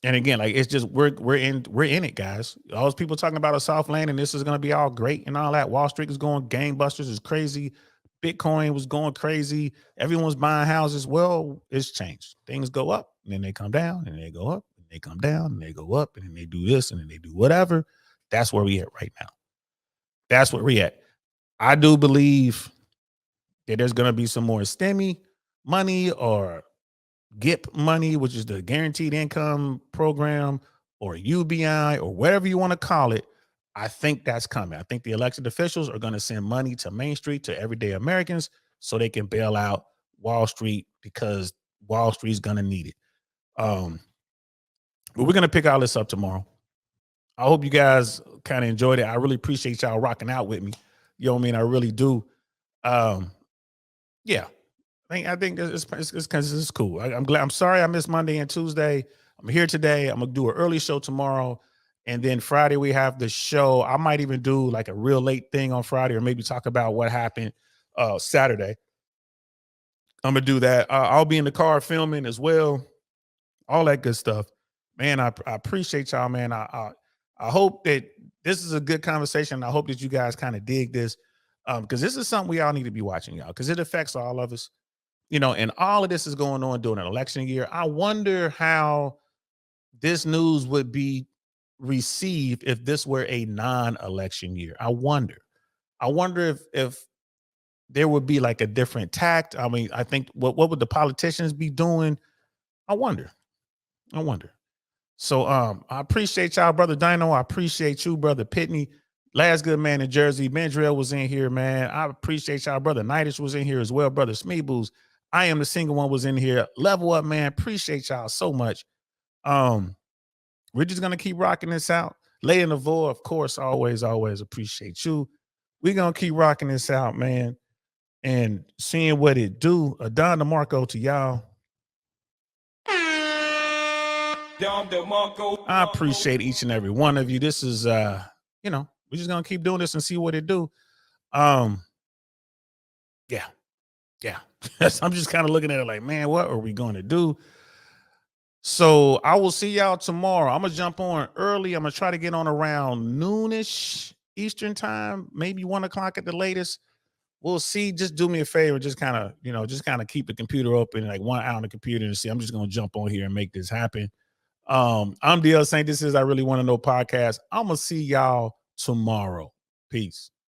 And again, like it's just we're in it, guys. All those people talking about a soft landing, this is going to be all great and all that. Wall Street is going gangbusters, is crazy. Bitcoin was going crazy. Everyone's buying houses. Well, it's changed. Things go up and then they come down and they go up. They come down and they go up and then they do this and then they do whatever. That's where we at right now. That's where we at. I do believe that there's going to be some more STEMI money or GIP money, which is the guaranteed income program, or UBI, or whatever you want to call it. I think that's coming. I think the elected officials are going to send money to Main Street, to everyday Americans, so they can bail out Wall Street, because Wall Street's going to need it. But we're going to pick all this up tomorrow. I hope you guys kind of enjoyed it. I really appreciate y'all rocking out with me. You know what I mean? I really do. Yeah. I think it's because it's cool. I'm glad. I'm sorry I missed Monday and Tuesday. I'm here today. I'm going to do an early show tomorrow. And then Friday we have the show. I might even do like a real late thing on Friday, or maybe talk about what happened Saturday. I'm going to do that. I'll be in the car filming as well. All that good stuff. Man, I appreciate y'all, man. I hope that this is a good conversation. I hope that you guys kind of dig this, because this is something we all need to be watching, y'all, because it affects all of us. And all of this is going on during an election year. I wonder how this news would be received if this were a non-election year. I wonder if there would be like a different tact. I mean, I think what would the politicians be doing? I wonder. So I appreciate y'all, Brother Dino. I appreciate you, Brother Pitney. Last good man in Jersey. Mandrell was in here, man. I appreciate y'all. Brother Knightish was in here as well. Brother Smeebles. I am the single one was in here. Level up, man. Appreciate y'all so much. We're just gonna keep rocking this out. Lay in the Vor, of course, always appreciate you. We're gonna keep rocking this out, man, and seeing what it do. Don DeMarco to y'all. I appreciate each and every one of you. This is we're just gonna keep doing this and see what it do. Yeah. I'm just kind of looking at it like, man, what are we going to do? So I will see y'all tomorrow. I'm gonna jump on early. I'm gonna try to get on around noonish Eastern time, maybe 1 o'clock at the latest. We'll see. Just do me a favor. Just kind of keep the computer open, like 1 hour on the computer, and see. I'm just gonna jump on here and make this happen. I'm DL Saint. This is I Really Want to Know podcast. I'm gonna see y'all tomorrow. Peace.